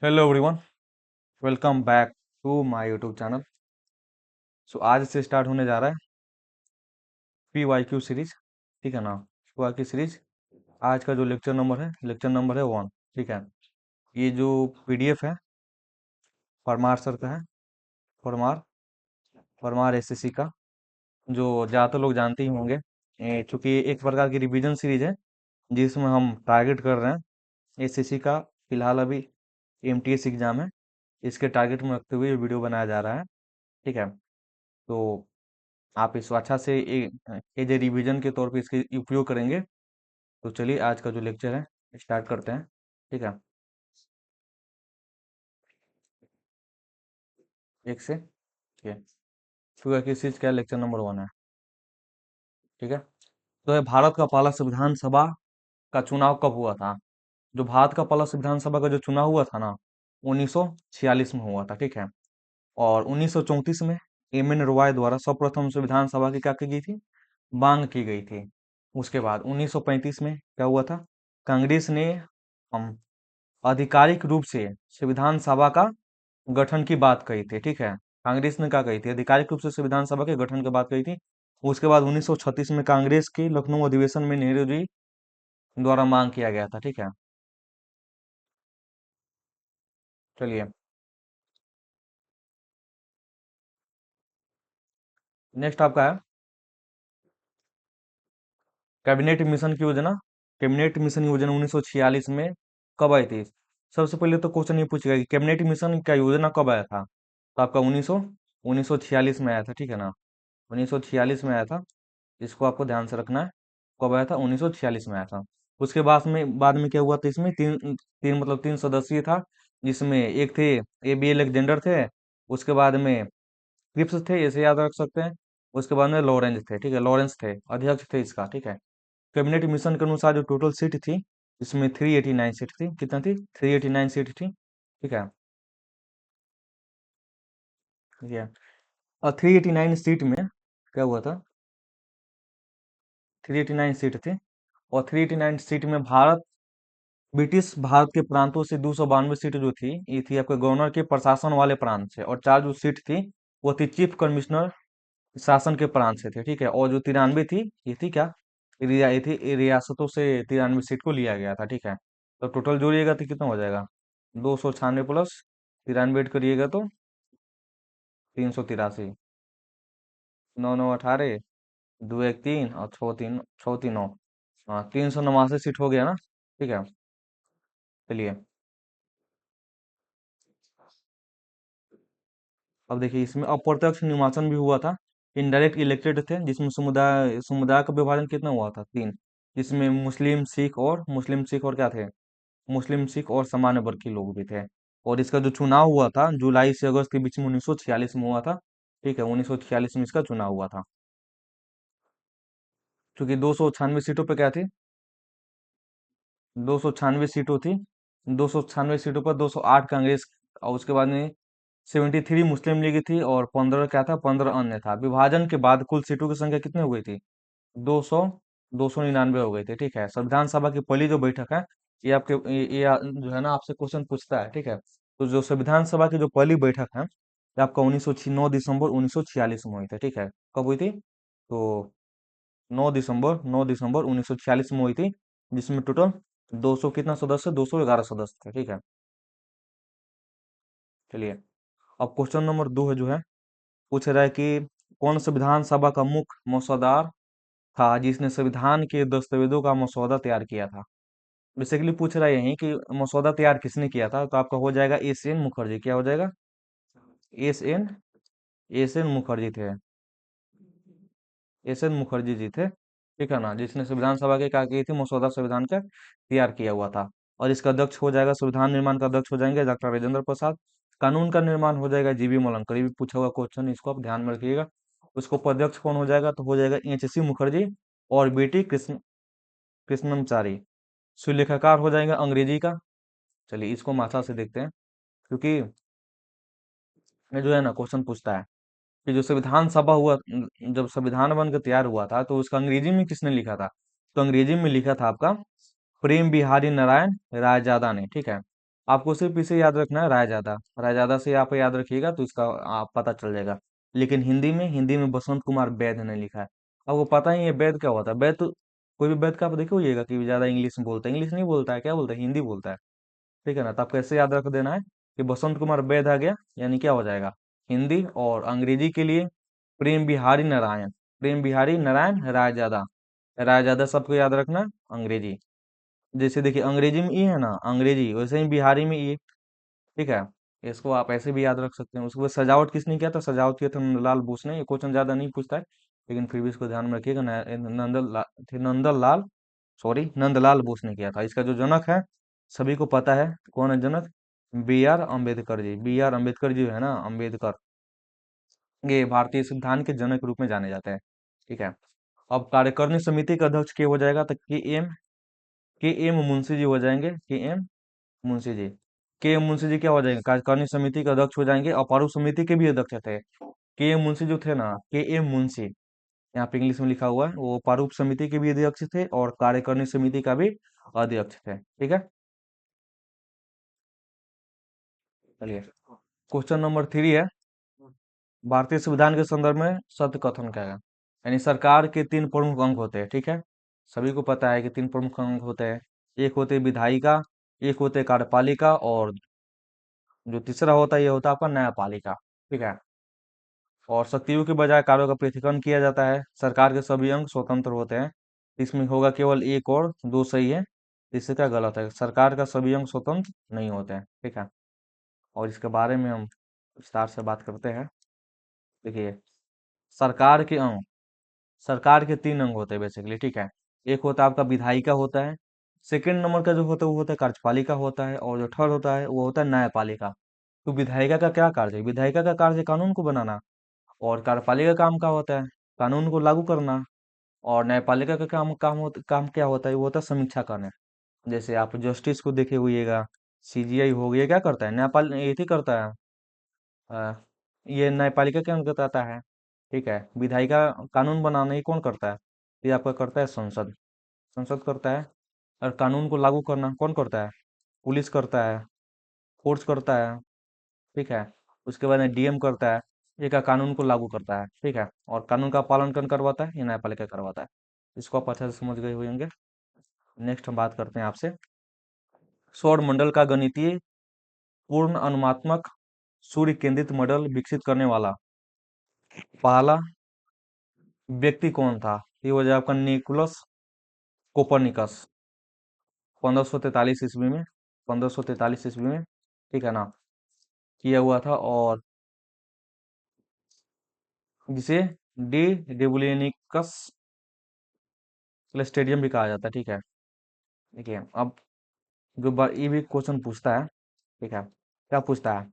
Hello everyone, welcome back to my YouTube channel. आज से start होने जा रहा है PYQ सीरीज। ठीक है ना। PYQ series. आज का जो लेक्चर नंबर है 1। ठीक है। ये जो PDF है परमार सर का है। परमार परमार SSC का, जो ज़्यादातर लोग जानते ही होंगे। चूंकि ये एक प्रकार की रिवीजन सीरीज है जिसमें हम टारगेट कर रहे हैं SSC का। फिलहाल अभी MTS एग्जाम है, इसके टारगेट में रखते हुए ये वीडियो बनाया जा रहा है। ठीक है। तो आप इसको अच्छा से एज ए रिवीजन के तौर पे इसके उपयोग करेंगे। तो चलिए आज का जो लेक्चर है स्टार्ट करते हैं। ठीक है। एक से। ठीक है। शुरू किस चीज का लेक्चर नंबर 1 है। ठीक है। तो ये भारत का पहला संविधान सभा का चुनाव कब हुआ था। जो भारत का पहला संविधान सभा का जो चुनाव हुआ था ना, 1946 में हुआ था। ठीक है। और 1934 में MN रॉय द्वारा सर्वप्रथम संविधान सभा की क्या की गई थी, मांग की गई थी। उसके बाद 1935 में क्या हुआ था, कांग्रेस ने हम आधिकारिक रूप से संविधान सभा का गठन की बात कही थी। ठीक है। कांग्रेस ने क्या कही थी, आधिकारिक रूप से संविधान सभा के गठन की बात कही थी। उसके बाद 1936 में कांग्रेस के लखनऊ अधिवेशन में नेहरू जी द्वारा मांग किया गया था। ठीक है। चलिए, नेक्स्ट आपका है कैबिनेट मिशन की योजना। कैबिनेट मिशन योजना 1946 में कब आई थी। सबसे पहले तो क्वेश्चन ये पूछेगा कि कैबिनेट मिशन का योजना कब आया था। तो आपका 1946 में आया था। ठीक है ना। 1946 में आया था। इसको आपको ध्यान से रखना है। कब आया था, 1946 में आया था। उसके बाद में क्या हुआ था, इसमें तीन तीन मतलब 3 सदस्यीय था, जिसमें एक थे AB अलेक्जेंडर थे। उसके बाद में क्रिप्स थे, इसे याद रख सकते हैं। उसके बाद में लॉरेंस थे। ठीक है, लॉरेंस थे अध्यक्ष थे इसका। ठीक है। कैबिनेट मिशन के अनुसार जो टोटल सीट थी, इसमें 389 सीट थी। कितना थी, 389 सीट थी। ठीक है। ठीक है। और 389 सीट में क्या हुआ था, 389 सीट थी। और 389 सीट में ब्रिटिश भारत के प्रांतों से 292 सीट जो थी, ये थी आपके गवर्नर के प्रशासन वाले प्रांत से। और 4 जो सीट थी वो थी चीफ कमिश्नर शासन के प्रांत से थे। ठीक है। और जो 93 थी, ये थी क्या, ये थी रियासतों से 93 सीट को लिया गया था। ठीक है। तो टोटल जोड़िएगा तो कितना हो जाएगा, 296 प्लस 93 करिएगा तो 383। 9 9 18, 2 1 3 और 6 3 6 3 9। हाँ, 389 सीट हो गया ना। ठीक है। चलिए, अब देखिए इसमें अप्रत्यक्ष निर्वाचन भी हुआ था। इनडायरेक्ट इलेक्टेड थे, जिसमें समुदाय समुदाय का विभाजन कितना हुआ था, 3। जिसमें मुस्लिम सिख और क्या थे, मुस्लिम सिख और सामान्य वर्ग के लोग भी थे। और इसका जो चुनाव हुआ था जुलाई से अगस्त के बीच में 1946 में हुआ था। ठीक है, 1946 में इसका चुनाव हुआ था। क्योंकि 296 सीटों पे क्या थी, 296 सीटों थी। 296 सीटों पर 208 कांग्रेस, और उसके बाद में 73 मुस्लिम लीग थी, और 15 क्या था, 15 अन्य था। विभाजन के बाद कुल सीटों की संख्या कितनी हो गई थी, 299 हो गई थी। ठीक है। संविधान सभा की पहली जो बैठक है, जो है ना, आपसे क्वेश्चन पूछता है। ठीक है। तो जो संविधान सभा की जो पहली बैठक है, ये आपका 9 दिसंबर 1946 में हुई थी। ठीक है। कब हुई थी, तो 9 दिसंबर 1946 में हुई थी। जिसमें टोटल 200 कितना सदस्य, 211 सदस्य थे। ठीक है। चलिए, अब क्वेश्चन नंबर 2 है जो है, पूछ रहा है कि कौन संविधान सभा का मुख्य मसौदार था जिसने संविधान के दस्तावेजों का मसौदा तैयार किया था। बेसिकली पूछ रहा है यही कि मसौदा तैयार किसने किया था। तो आपका हो जाएगा SN मुखर्जी। क्या हो जाएगा, एस एन मुखर्जी थे। SN मुखर्जी जी थे। ठीक है ना, जिसने संविधान सभा के क्या की थी, मसौदा संविधान का तैयार किया हुआ था। और इसका अध्यक्ष हो जाएगा, संविधान निर्माण का अध्यक्ष हो जाएंगे डॉक्टर राजेंद्र प्रसाद। कानून का निर्माण हो जाएगा जीबी मलंकर। ये भी पूछा हुआ क्वेश्चन, इसको आप ध्यान में रखिएगा। उसको उपाध्यक्ष कौन हो जाएगा, तो हो जाएगा HC मुखर्जी। और बेटी कृष्णमचारी। सुलेखाकार हो जाएगा अंग्रेजी का। चलिए इसको मात्रा से देखते हैं, क्योंकि ये जो है ना क्वेश्चन पूछता है कि जो संविधान सभा हुआ, जब संविधान बन के तैयार हुआ था, तो उसका अंग्रेजी में किसने लिखा था। तो अंग्रेजी में लिखा था आपका प्रेम बिहारी नारायण रायजादा ने। ठीक है। आपको सिर्फ इसे याद रखना है, रायजादा। रायजादा से आप याद रखिएगा तो इसका आप पता चल जाएगा। लेकिन हिंदी में बसंत कुमार वैद ने लिखा है। आपको पता ही है वैद क्या होता है? वैद तो कोई भी वैद का आप देखो होइएगा कि ज्यादा इंग्लिश में बोलता है, इंग्लिश नहीं बोलता है, क्या बोलता है, हिंदी बोलता है। ठीक है ना? तो आपको ऐसे याद रख देना है कि बसंत कुमार वैद आ गया, यानी क्या हो जाएगा, हिंदी। और अंग्रेजी के लिए प्रेम बिहारी नारायण, प्रेम बिहारी नारायण रायजादा। रायजादा सबको याद रखना, अंग्रेजी। जैसे देखिए अंग्रेजी में ई है ना, अंग्रेजी, वैसे ही बिहारी में ई। ठीक है? इसको आप ऐसे भी याद रख सकते हैं। उसके बाद सजावट किसने किया था? सजावट किया था नंदलाल बोस ने। ये क्वेश्चन ज्यादा नहीं पूछता है, लेकिन फिर भी इसको ध्यान में रखिएगा। नंदलाल, सॉरी, नंदलाल बोस ने किया था। इसका जो जनक है सभी को पता है, कौन है जनक? B R Ambedkar ji. B R Ambedkar ji है ना, अम्बेडकर, ये भारतीय संविधान के जनक के रूप में जाने जाते हैं। ठीक है? अब कार्यकारिणी समिति का अध्यक्ष के हो जाएगा, तो के एम मुंशी जी हो जाएंगे। के एम मुंशी जी। के एम मुंशी जी क्या हो जाएंगे? कार्यकारिणी समिति के अध्यक्ष हो जाएंगे। और पारू समिति के भी अध्यक्ष थे। के एम मुंशी जो थे ना, के एम मुंशी, यहाँ पे इंग्लिश में लिखा हुआ है, वो प्रारूप समिति के भी अध्यक्ष थे और कार्यकारिणी समिति का भी अध्यक्ष थे। ठीक है? चलिए, क्वेश्चन नंबर 3 है, भारतीय संविधान के संदर्भ में सत्य कथन क्या है? यानी सरकार के 3 प्रमुख अंग होते हैं। ठीक है? सभी को पता है कि 3 प्रमुख अंग होते हैं। एक होते हैं विधायिका, एक होते हैं कार्यपालिका, और जो तीसरा होता है ये होता है आपका न्यायपालिका। ठीक है? और शक्तियों के बजाय कार्यों का पृथक्करण किया जाता है। सरकार के सभी अंग स्वतंत्र होते हैं। इसमें होगा केवल एक और दो सही है, इससे क्या गलत है? सरकार का सभी अंग स्वतंत्र नहीं होते हैं। ठीक है? और इसके बारे में हम विस्तार से बात करते हैं। देखिए, सरकार के अंग, सरकार के 3 अंग होते हैं बेसिकली। ठीक है? एक होता है आपका विधायिका होता है, सेकंड नंबर का जो होता है वो होता है कार्यपालिका होता है, और जो थर्ड होता है वो होता है न्यायपालिका। तो विधायिका का क्या कार्य है? विधायिका का कार्य है कानून को बनाना। और कार्यपालिका काम का होता है कानून को लागू करना। और न्यायपालिका का काम क्या होता है? वो होता है समीक्षा करना। जैसे आप जस्टिस को देखे हुईएगा, सीजीआई हो गया, क्या करता है? न्यायपाल ये ही करता है। अ, ये न्यायपालिका के अंतर्गत आता है। ठीक है? विधायिका कानून बनाना, ये कौन करता है? ये आपका करता है संसद। संसद करता है। और कानून को लागू करना कौन करता है? पुलिस करता है, फोर्स करता है। ठीक है? उसके बाद में डीएम करता है। ये का कानून को लागू करता है। ठीक है? और कानून का पालन कौन करवाता है? ये न्यायपालिका करवाता है। इसको आप अच्छे से समझ गए होंगे। नेक्स्ट हम बात करते हैं आपसे, सौर मंडल का गणितीय पूर्ण अनुमात्मक सूर्य केंद्रित मॉडल विकसित करने वाला पहला व्यक्ति कौन था? ये हो जाए आपका निकोलस कोपरनिकस। 1543 ईस्वी में, 1543 ईस्वी में, ठीक है ना, किया हुआ था। और जिसे डी डेबुलेनिकस स्टेडियम भी कहा जाता है। ठीक है? देखिए, अब जो ये भी क्वेश्चन पूछता है। ठीक है? क्या पूछता है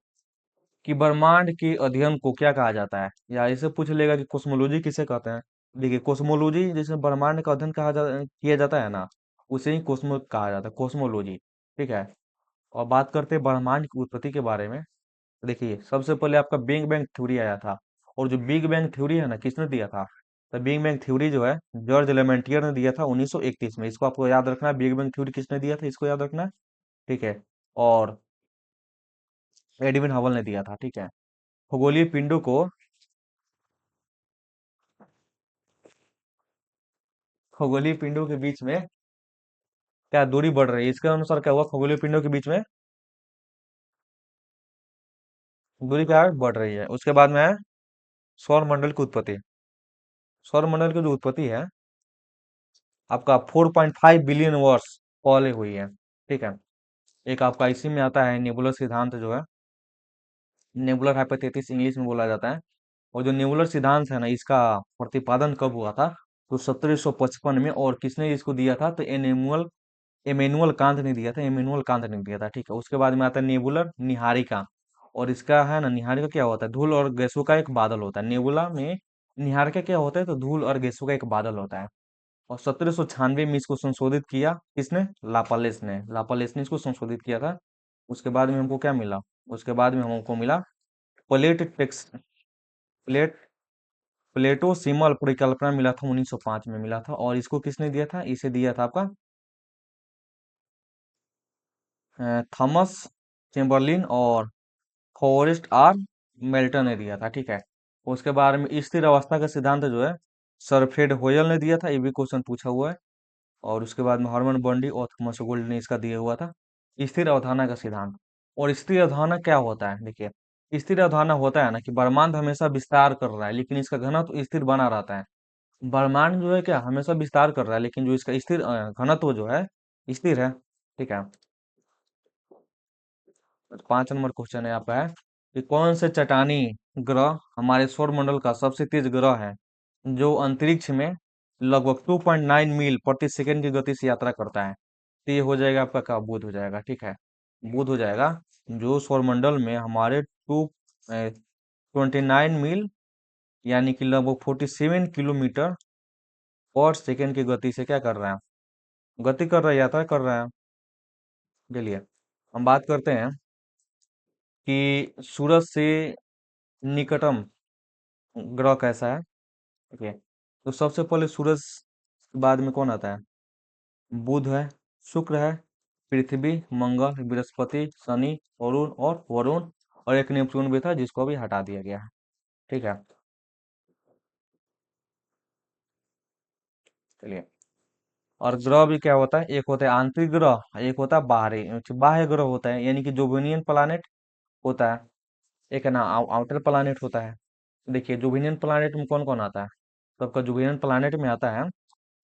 कि ब्रह्मांड के अध्ययन को क्या कहा जाता है? या इसे पूछ लेगा कि कोस्मोलॉजी किसे कहते हैं। देखिए, कोस्मोलॉजी जैसे ब्रह्मांड का अध्ययन किया जाता है ना, उसे ही कोस्मो कहा जाता है, कोस्मोलॉजी। ठीक है? और बात करते हैं ब्रह्मांड की उत्पत्ति के बारे में। देखिए, सबसे पहले आपका बिग बैंग थ्योरी आया था। और जो बिग बैंग थ्योरी है ना, किसने दिया था? तो बिग बैंग थ्योरी जो है, जॉर्ज लेमेंटियर ने दिया था 1931 में। इसको आपको याद रखना है, बिग बैंग थ्योरी किसने दिया था, इसको याद रखना है। ठीक है? और एडविन हबल ने दिया था। ठीक है? खगोलीय पिंडों को, खगोलीय पिंडों के बीच में क्या दूरी बढ़ रही है, इसके अनुसार क्या हुआ? खगोलीय पिंडों के बीच में दूरी क्या है? बढ़ रही है। उसके बाद में है सौर मंडल की उत्पत्ति। सौर मंडल की जो उत्पत्ति है आपका 4.5 बिलियन वर्ष पहले हुई है। ठीक है? एक आपका इसी में आता है नेबुलर सिद्धांत जो है, नेबुलर हाइपोथेसिस इंग्लिश में बोला जाता है। और जो नेबुलर सिद्धांत है ना, इसका प्रतिपादन कब हुआ था? तो 1755 में। और किसने इसको दिया था? तो एनेमुअल इमेनुअल कांत ने दिया था। इमेनुअल कांत ने दिया था। ठीक है? उसके बाद में आता है नेबुलर निहारिका। और इसका है ना, निहारिका क्या होता है? धूल और गैसों का एक बादल होता है। नेबुला में निहारिका क्या होता है? तो धूल और गैसों का एक बादल होता है। और 1796 में इसको संशोधित किया, किसने? लापलेस ने। लापलेस ने इसको संशोधित किया था। उसके बाद में हमको क्या मिला? उसके बाद में हमको मिला प्लेट टेक्स प्लेट प्लेटो सीमल परिकल्पना, मिला था 1905 में मिला था। और इसको किसने दिया था? इसे दिया था आपका थॉमस चेम्बरलिन और फॉरेस्ट आर मेल्टन ने दिया था, ठीक है। उसके बारे में स्थिर अवस्था का सिद्धांत जो है सरफेड होयल ने दिया था, ये भी क्वेश्चन पूछा हुआ है। और उसके बाद में हॉर्मन बॉन्डी और थॉमस गोल्ड ने इसका दिया हुआ था, स्थिर अवधारणा का सिद्धांत। और स्थिर अवधारणा क्या होता है, देखिए स्थिर अवधारणा होता है ना कि ब्रह्मांड हमेशा विस्तार कर रहा है लेकिन इसका घनत्व स्थिर बना रहता है। ब्रह्मांड जो है क्या हमेशा विस्तार कर रहा है लेकिन जो इसका स्थिर घनत्व जो है स्थिर है, ठीक है। 5 नंबर क्वेश्चन है आपका है कि कौन से चट्टानी ग्रह हमारे सौरमंडल का सबसे तेज ग्रह है जो अंतरिक्ष में लगभग 2.9 मील प्रति सेकंड की गति से यात्रा करता है। तो ये हो जाएगा आपका क्या, बुध हो जाएगा, ठीक है। बुध हो जाएगा, जो सौरमंडल में हमारे 2.29 मील यानी कि लगभग 47 किलोमीटर पर सेकंड की गति से क्या कर रहा है, गति कर रहा है, यात्रा कर रहा है। चलिए हम बात करते हैं कि सूरज से निकटम ग्रह कैसा है, ठीक है। तो सबसे पहले सूरज के बाद में कौन आता है, बुध है, शुक्र है, पृथ्वी, मंगल, बृहस्पति, शनि, अरुण और वरुण, और एक नेपच्यून भी था जिसको भी हटा दिया गया है, ठीक है। चलिए, और ग्रह भी क्या होता है, एक होता है आंतरिक ग्रह, एक होता है बाहरी बाह्य ग्रह होता है, यानी कि जोवेनियन प्लानेट होता है, एक है ना आउटर प्लानेट होता है। देखिए जोवेनियन प्लानेट में कौन कौन आता है, तो आपका जोवेनियन प्लानेट में आता है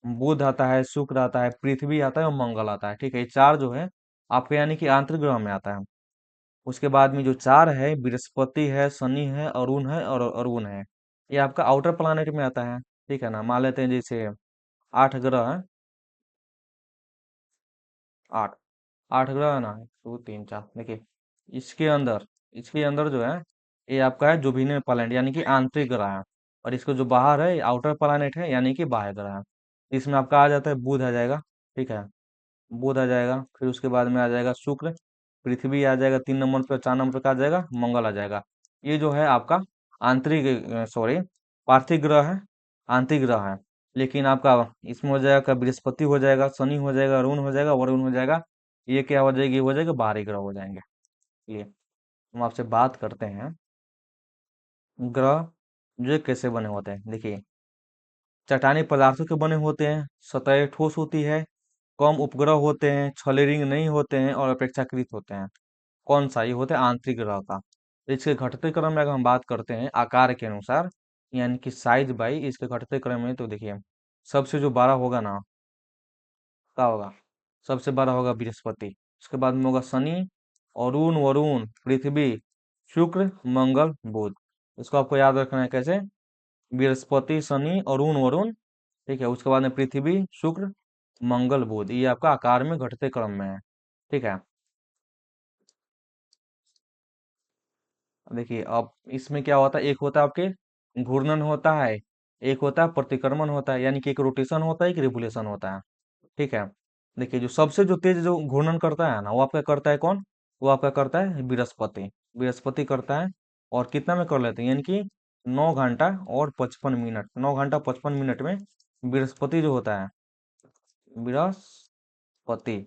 बुध आता है, शुक्र आता है, पृथ्वी आता है और मंगल आता है, ठीक है। ये चार जो है आपके यानी कि आंतरिक ग्रह में आता है। उसके बाद में जो चार है बृहस्पति है, शनि है, अरुण है और अरुण है, ये आपका आउटर प्लानेट में आता है, ठीक है ना। मान लेते हैं जैसे 8 ग्रह है, आठ 8 ग्रह है ना, 2 3 4, देखिए इसके अंदर जो है ये आपका है जोविनियन प्लैनेट यानी कि आंतरिक ग्रह है। और इसको जो बाहर है आउटर प्लैनेट है यानी कि बाह्य ग्रह है। इसमें आपका आ जाता है बुध आ जाएगा, ठीक है। बुध आ जाएगा, फिर उसके बाद में आ जाएगा शुक्र, पृथ्वी आ जाएगा 3 नंबर पे, 4 नंबर पे आ जाएगा मंगल आ जाएगा। ये जो है आपका आंतरिक सॉरी पार्थिव ग्रह है, आंतरिक ग्रह है। लेकिन आपका इसमें हो जाएगा बृहस्पति हो जाएगा, शनि हो जाएगा, अरुण हो जाएगा, वरुण हो जाएगा। ये क्या हो जाएगी, हो जाएगा बाहरी ग्रह हो जाएंगे। ये हम आपसे बात करते हैं ग्रह जो कैसे बने होते हैं। देखिए चट्टानी पदार्थों के बने होते हैं, सतह ठोस होती है, कम उपग्रह होते हैं, छल्ले रिंग नहीं होते हैं और अपेक्षाकृत होते हैं। कौन सा, ये होता है आंतरिक ग्रह का। तो इसके घटते क्रम में अगर हम बात करते हैं आकार के अनुसार यानी कि साइज बाई इसके घटते क्रम में, तो देखिए सबसे जो बड़ा होगा ना, क्या होगा, सबसे बड़ा होगा बृहस्पति, उसके बाद में होगा शनि, अरुण, वरुण, पृथ्वी, शुक्र, मंगल, बुध। इसको आपको याद रखना है कैसे, बृहस्पति, शनि, अरुण, वरुण, ठीक है। उसके बाद में पृथ्वी, शुक्र, मंगल, बुध, ये आपका आकार में घटते क्रम में है, ठीक है। देखिए अब इसमें क्या होता है, एक होता है आपके घूर्णन होता है, एक होता है प्रतिक्रमण होता है, यानी कि एक रोटेशन होता है, एक रिवोल्यूशन होता है, ठीक है। देखिए जो सबसे जो तेज जो घूर्णन करता है ना वो आपका करता है कौन, वो आपका करता है बृहस्पति, बृहस्पति करता है। और कितना में कर लेते हैं, यानी कि 9 घंटा और 55 मिनट, 9 घंटा 55 मिनट में बृहस्पति जो होता है, बृहस्पति,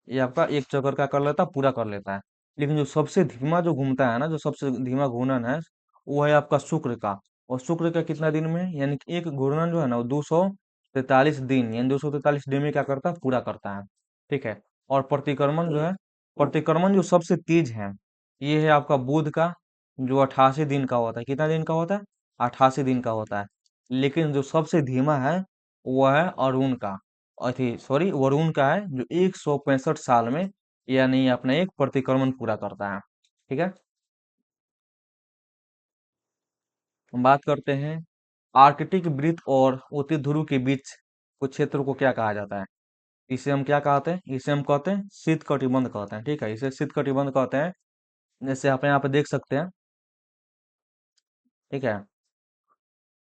ये आपका एक चक्कर का कर लेता है, पूरा कर लेता है। लेकिन जो सबसे धीमा जो घूमता है ना, जो सबसे धीमा घूर्णन है वो है आपका शुक्र का। और शुक्र का कितना दिन में, यानी कि एक घूर्णन जो है ना वो 243 दिन, यानी 243 दिन में क्या करता है, पूरा करता है, ठीक है। और प्रतिक्रमण जो है, प्रतिक्रमण जो सबसे तेज है ये है आपका बुध का, जो 88 दिन का होता है। कितना दिन का होता है, 88 दिन का होता है। लेकिन जो सबसे धीमा है वो है अरुण का, अथी सॉरी वरुण का है, जो 165 साल में यानी अपना एक प्रतिक्रमण पूरा करता है, ठीक है। हम बात करते हैं आर्कटिक वृत्त और उत्तरी ध्रुव के बीच कुछ क्षेत्र को क्या कहा जाता है। इसे हम क्या कहते हैं, इसे हम कहते हैं शीत कटिबंध कहते हैं, ठीक है। इसे शीत कटिबंध कहते हैं, जैसे आप यहाँ पे देख सकते हैं, ठीक है।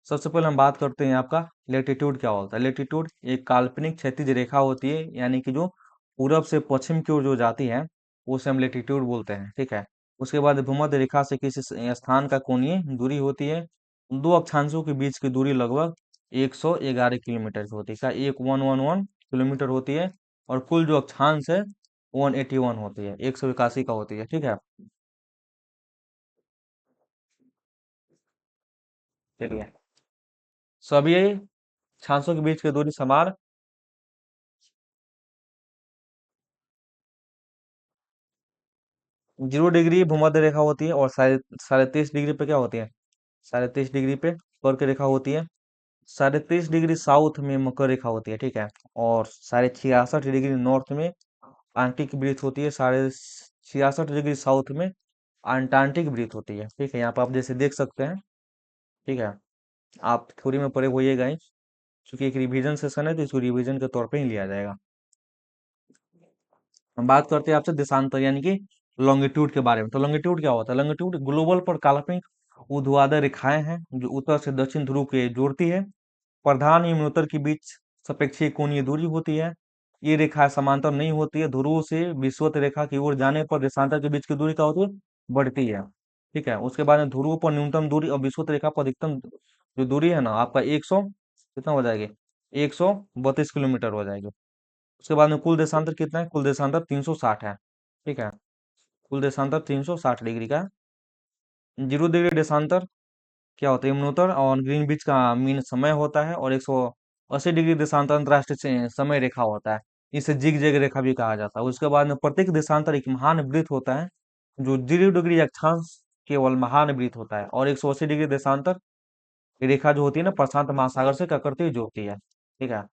सबसे पहले हम बात करते हैं आपका लेटीट्यूड क्या होता है। लेटीट्यूड एक काल्पनिक क्षैतिज रेखा होती है, यानी कि जो पूरब से पश्चिम की ओर जो जाती है उसे हम लेटीट्यूड बोलते हैं, ठीक है। उसके बाद भूमध्य रेखा से किसी स्थान का कोणीय दूरी होती है। दो अक्षांशों के बीच की दूरी लगभग 111 किलोमीटर की होती है, क्या 1111 किलोमीटर होती है। और कुल जो अक्षांश है 181 होती है, 181 का होती है, ठीक है। चलिए, सभी छांसों के बीच की दूरी समान। 0 डिग्री भूमध्य रेखा होती है, और साढ़े साढ़े 23 डिग्री पे क्या होती है, साढ़े 23 डिग्री पे कर्क रेखा होती है। 37 डिग्री साउथ में मकर रेखा होती है, ठीक है। और 66.5 डिग्री नॉर्थ में आंटिक वृत्त होती है। 66.5 डिग्री साउथ में अंटार्कटिक वृत्त होती है, ठीक है। यहाँ पर आप जैसे देख सकते हैं, ठीक है। आप थ्योरी में पढ़े होइएगा ही, क्योंकि एक रिवीजन सेशन है तो इसको रिवीजन के तौर पे ही लिया जाएगा। हम बात करते हैं आपसे देशांतर यानी कि लॉन्गिट्यूड के बारे में। तो लॉन्गिट्यूड क्या होता है? लॉन्गिट्यूड ग्लोबल पर काल्पनिक ऊर्ध्वाधर रेखाएं हैं जो उत्तर से दक्षिण ध्रुव के जोड़ती है। प्रधान एवं उत्तर के बीच सापेक्षिक कोणीय दूरी होती है। ये रेखा समांतर नहीं होती है। ध्रुव से विषुवत रेखा की ओर जाने पर देशांतर के बीच की दूरी क्या होती है? बढ़ती है, ठीक है। उसके बाद में ध्रुव पर न्यूनतम दूरी और विषुवत रेखा पर अधिकतम जो दूरी है ना, आपका 100 कितना हो जाएगी? 132 किलोमीटर हो जाएगी। उसके बाद में कुल देशांतर कितना है? कुल देशांतर 360 है, ठीक है। कुल देशांतर 360 डिग्री का है। 0 डिग्री देशांतर क्या होता है? यमुनोत्तर और ग्रीनविच का मीन समय होता है। और 180 डिग्री देशांतर अंतरराष्ट्रीय समय रेखा होता है। इसे जिग जैग रेखा भी कहा जाता है। उसके बाद में प्रत्येक देशांतर एक महान वृत्त होता है। जो 0 डिग्री अक्षांश केवल महान वृत्त होता है। और 180 डिग्री देशांतर रेखा जो होती है ना, प्रशांत महासागर से क्या करती है? जोड़ती है, ठीक है।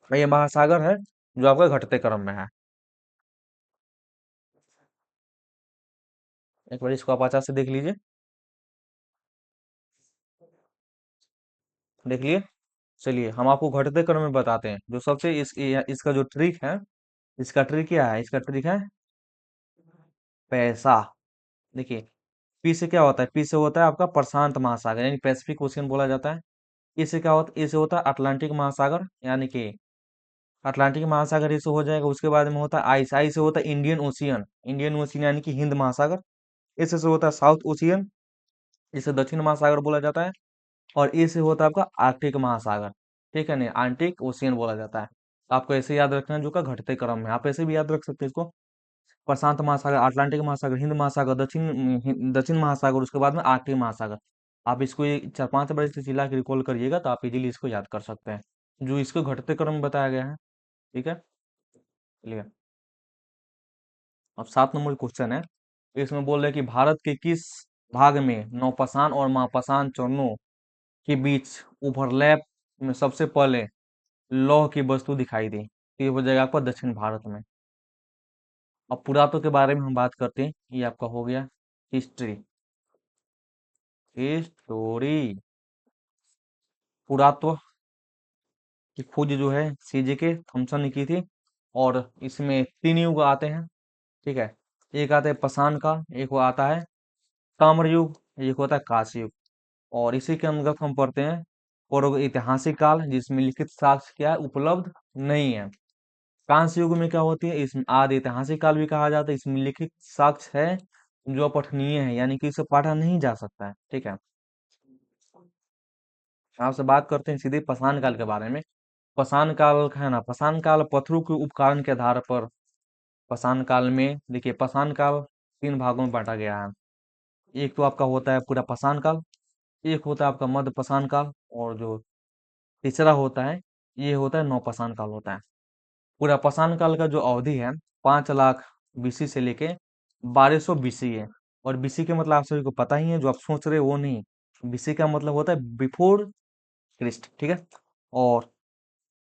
ये महासागर है जो आपका घटते क्रम में है। एक बार इसको आप अच्छा से देख लीजिए, देख लिए। चलिए, हम आपको घटते क्रम में बताते हैं। जो सबसे इसका जो ट्रिक है, इसका ट्रिक क्या है? इसका ट्रिक है पैसा। देखिए, पी से क्या होता है? पी से होता है आपका प्रशांत महासागर यानी पैसिफिक ओशियन बोला जाता है। इससे क्या होता है? इससे होता है अटलांटिक महासागर यानी कि अटलांटिक महासागर, इससे हो जाएगा। उसके बाद में होता है आई, आई से होता है इंडियन ओशियन, इंडियन ओशियन यानी कि हिंद महासागर। इससे से होता है साउथ ओशियन, इसे दक्षिण महासागर बोला जाता है। और ए से होता है आपका आर्कटिक महासागर, ठीक है। नहीं, आर्कटिक ओशियन बोला जाता है। तो आपको ऐसे याद रखना है, जो का घटते क्रम में। आप ऐसे भी याद रख सकते हैं इसको, प्रशांत महासागर, अटलांटिक महासागर, हिंद महासागर, दक्षिण महासागर, उसके बाद में आर्कटिक महासागर। आप इसको ये 4-5 बार से चिल्ला के रिकॉल करिएगा तो आप इजीली इसको याद कर सकते हैं, जो इसको घटते क्रम में बताया गया है, ठीक है। चलिए, अब 7 नंबर क्वेश्चन है। इसमें बोल रहे हैं कि भारत के किस भाग में नौपाषाण और महापाषाण चरणों के बीच ओवरलैप में सबसे पहले लौह की वस्तु दिखाई दी? तो ये हो जाएगा आपका दक्षिण भारत में। अब पुरातत्व के बारे में हम बात करते हैं। ये आपका हो गया हिस्ट्री, हिस्टोरी। पुरातत्व की खोज जो है सीजे के थॉमसन ने की थी। और इसमें 3 युग आते हैं, ठीक है। एक आता है पाषाण काल, एक वो आता है ताम्र युग, एक होता है कांस्य युग। और इसी के अंतर्गत हम पढ़ते हैं पूर्व ऐतिहासिक काल, जिसमें लिखित साक्ष्य क्या है? उपलब्ध नहीं है। कांस्य युग में क्या होती है? इसमें आदि ऐतिहासिक काल भी कहा जाता है। इसमें लिखित साक्ष्य है जो अपठनीय है, यानी कि इसे पढ़ा नहीं जा सकता है, ठीक है। आपसे बात करते हैं सीधे पाषाण काल के बारे में। पाषाण काल का है ना, पाषाण काल पत्थरों के उपकरण के आधार पर पाषाण काल में, देखिए, पाषाण काल 3 भागों में बांटा गया है। एक तो आपका होता है पूरा पाषाण काल, एक होता है आपका मध्य पाषाण काल, और जो तीसरा होता है ये होता है नवपाषाण काल होता है। पूरा पाषाण काल का जो अवधि है 5 लाख बीसी से लेके 1200 बीसी है। और बीसी के मतलब आप सभी को पता ही है, जो आप सोच रहे हो वो नहीं। बीसी का मतलब होता है बिफोर क्रिस्ट, ठीक है। और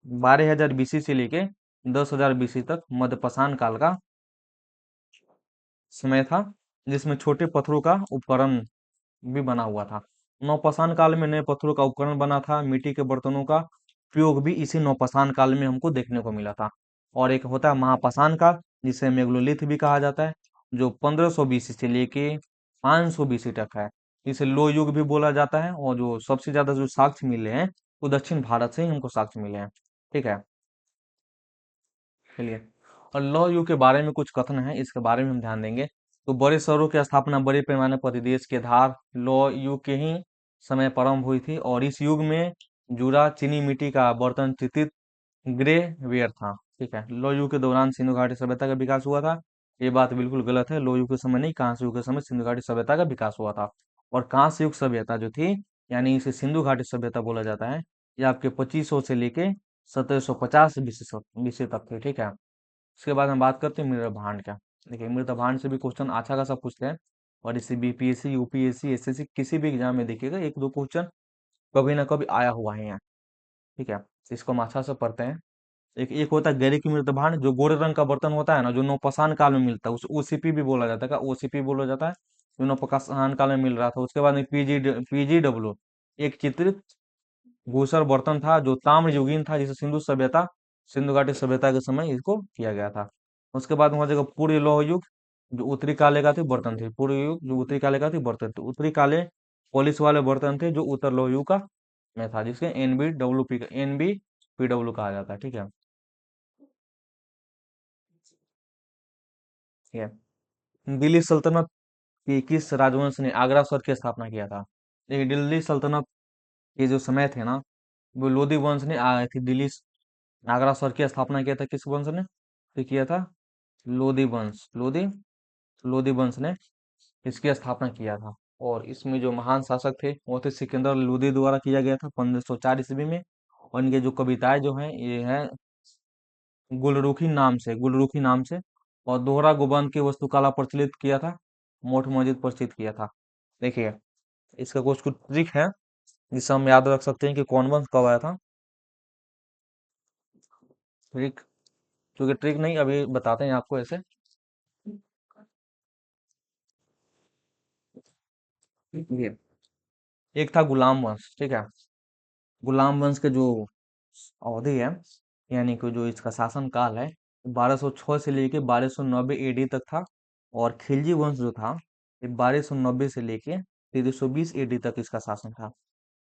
12,000 बीसी से लेके 10,000 बीसी तक मध्यपाषाण काल का समय था, जिसमें छोटे पत्थरों का उपकरण भी बना हुआ था। नवपाषाण काल में नए पत्थरों का उपकरण बना था। मिट्टी के बर्तनों का उपयोग भी इसी नवपाषाण काल में हमको देखने को मिला था। और एक होता है महापाषाण काल, जिसे मेगालोलिथ भी कहा जाता है, जो 1500 बीसी से लेके 500 बीसी तक है। इसे लो युग भी बोला जाता है। और जो सबसे ज्यादा जो साक्ष्य मिले हैं वो दक्षिण भारत से ही हमको साक्ष्य मिले हैं, ठीक है। चलिए, और लौह युग के बारे में कुछ कथन है, इसके बारे में हम ध्यान देंगे। तो बड़े शहरों की स्थापना बड़े पैमाने पर देश के आधार लौह युग के ही समय प्रारंभ हुई थी। और इस युग में जूरा चीनी मिट्टी का बर्तन चित्रित ग्रे वेयर था, ठीक है, लौ युग के दौरान सिंधु घाटी सभ्यता का विकास हुआ था। ये बात बिल्कुल गलत है, लौ युग के समय नहीं, कांस्य युग के समय सिंधु घाटी सभ्यता का विकास हुआ था। और कांस्य युग सभ्यता जो थी, यानी इसे सिंधु घाटी सभ्यता बोला जाता है, ये आपके 2500 से लेके 1750 बीसी तक थे। ठीक है, उसके बाद हम बात करते हैं मृदा भांड का। देखिए, मृदा भांड से भी क्वेश्चन अच्छा खासा पूछते हैं, और इसे बीपीएससी, यूपीएससी, एसएससी किसी भी एग्जाम में देखिएगा एक दो क्वेश्चन कभी ना कभी आया हुआ है यहाँ। ठीक है, तो इसको हम अच्छा से पढ़ते हैं। एक एक होता है गैरिक मृदा भांड, जो गोरे रंग का बर्तन होता है ना, जो नौपाषाण काल में मिलता है, उस ओसीपी भी बोला जाता है, ओसीपी बोला जाता है, जो नौपाषाण काल में मिल रहा था। उसके बाद में पीजीडब्ल्यू, एक चित्रित घूसर बर्तन था जो ताम्र युगीन था, जिसे सिंधु घाटी सभ्यता के समय इसको किया गया था। उसके बाद वहां जगह पूर्व लौह युग, जो उत्तरी काले का थे बर्तन थे, पूर्व युग जो उत्तरी काले का थे बर्तन थे, उत्तरी काले पॉलिश वाले बर्तन थे, जो उत्तर लौह युग का में था, जिसके एनबीपीडब्ल्यू कहा जाता है। ठीक है, ठीक है। दिल्ली सल्तनत की किस राजवंश ने आगरा शहर की स्थापना किया था? देखिए, दिल्ली सल्तनत के जो समय थे ना, वो लोधी वंश ने थी दिल्ली आगरा शहर की स्थापना किया था। किस वंश ने तो किया था? लोधी वंश, लोधी वंश ने इसकी स्थापना किया था। और इसमें जो महान शासक थे वो थे सिकंदर लोधी द्वारा किया गया था 1504 ईस्वी में। और इनके जो कविताएं जो हैं ये है गुलरुखी नाम से। और दोहरा गुबंद की वस्तुकला प्रचलित किया था, मोठ मस्जिद प्रचलित किया था। देखिए, इसका कुछ कुछ ट्रिक है जिससे हम याद रख सकते हैं कि कौन वंश कब आया था। ट्रिक, क्योंकि ट्रिक नहीं, अभी बताते हैं आपको ऐसे। ये एक था गुलाम वंश। ठीक है, गुलाम वंश के जो अवधि है, यानी कि जो इसका शासन काल है, 1206 से लेके 1290 एडी तक था। और खिलजी वंश जो था, ये 1290 से लेके 1320 एडी तक इसका शासन था।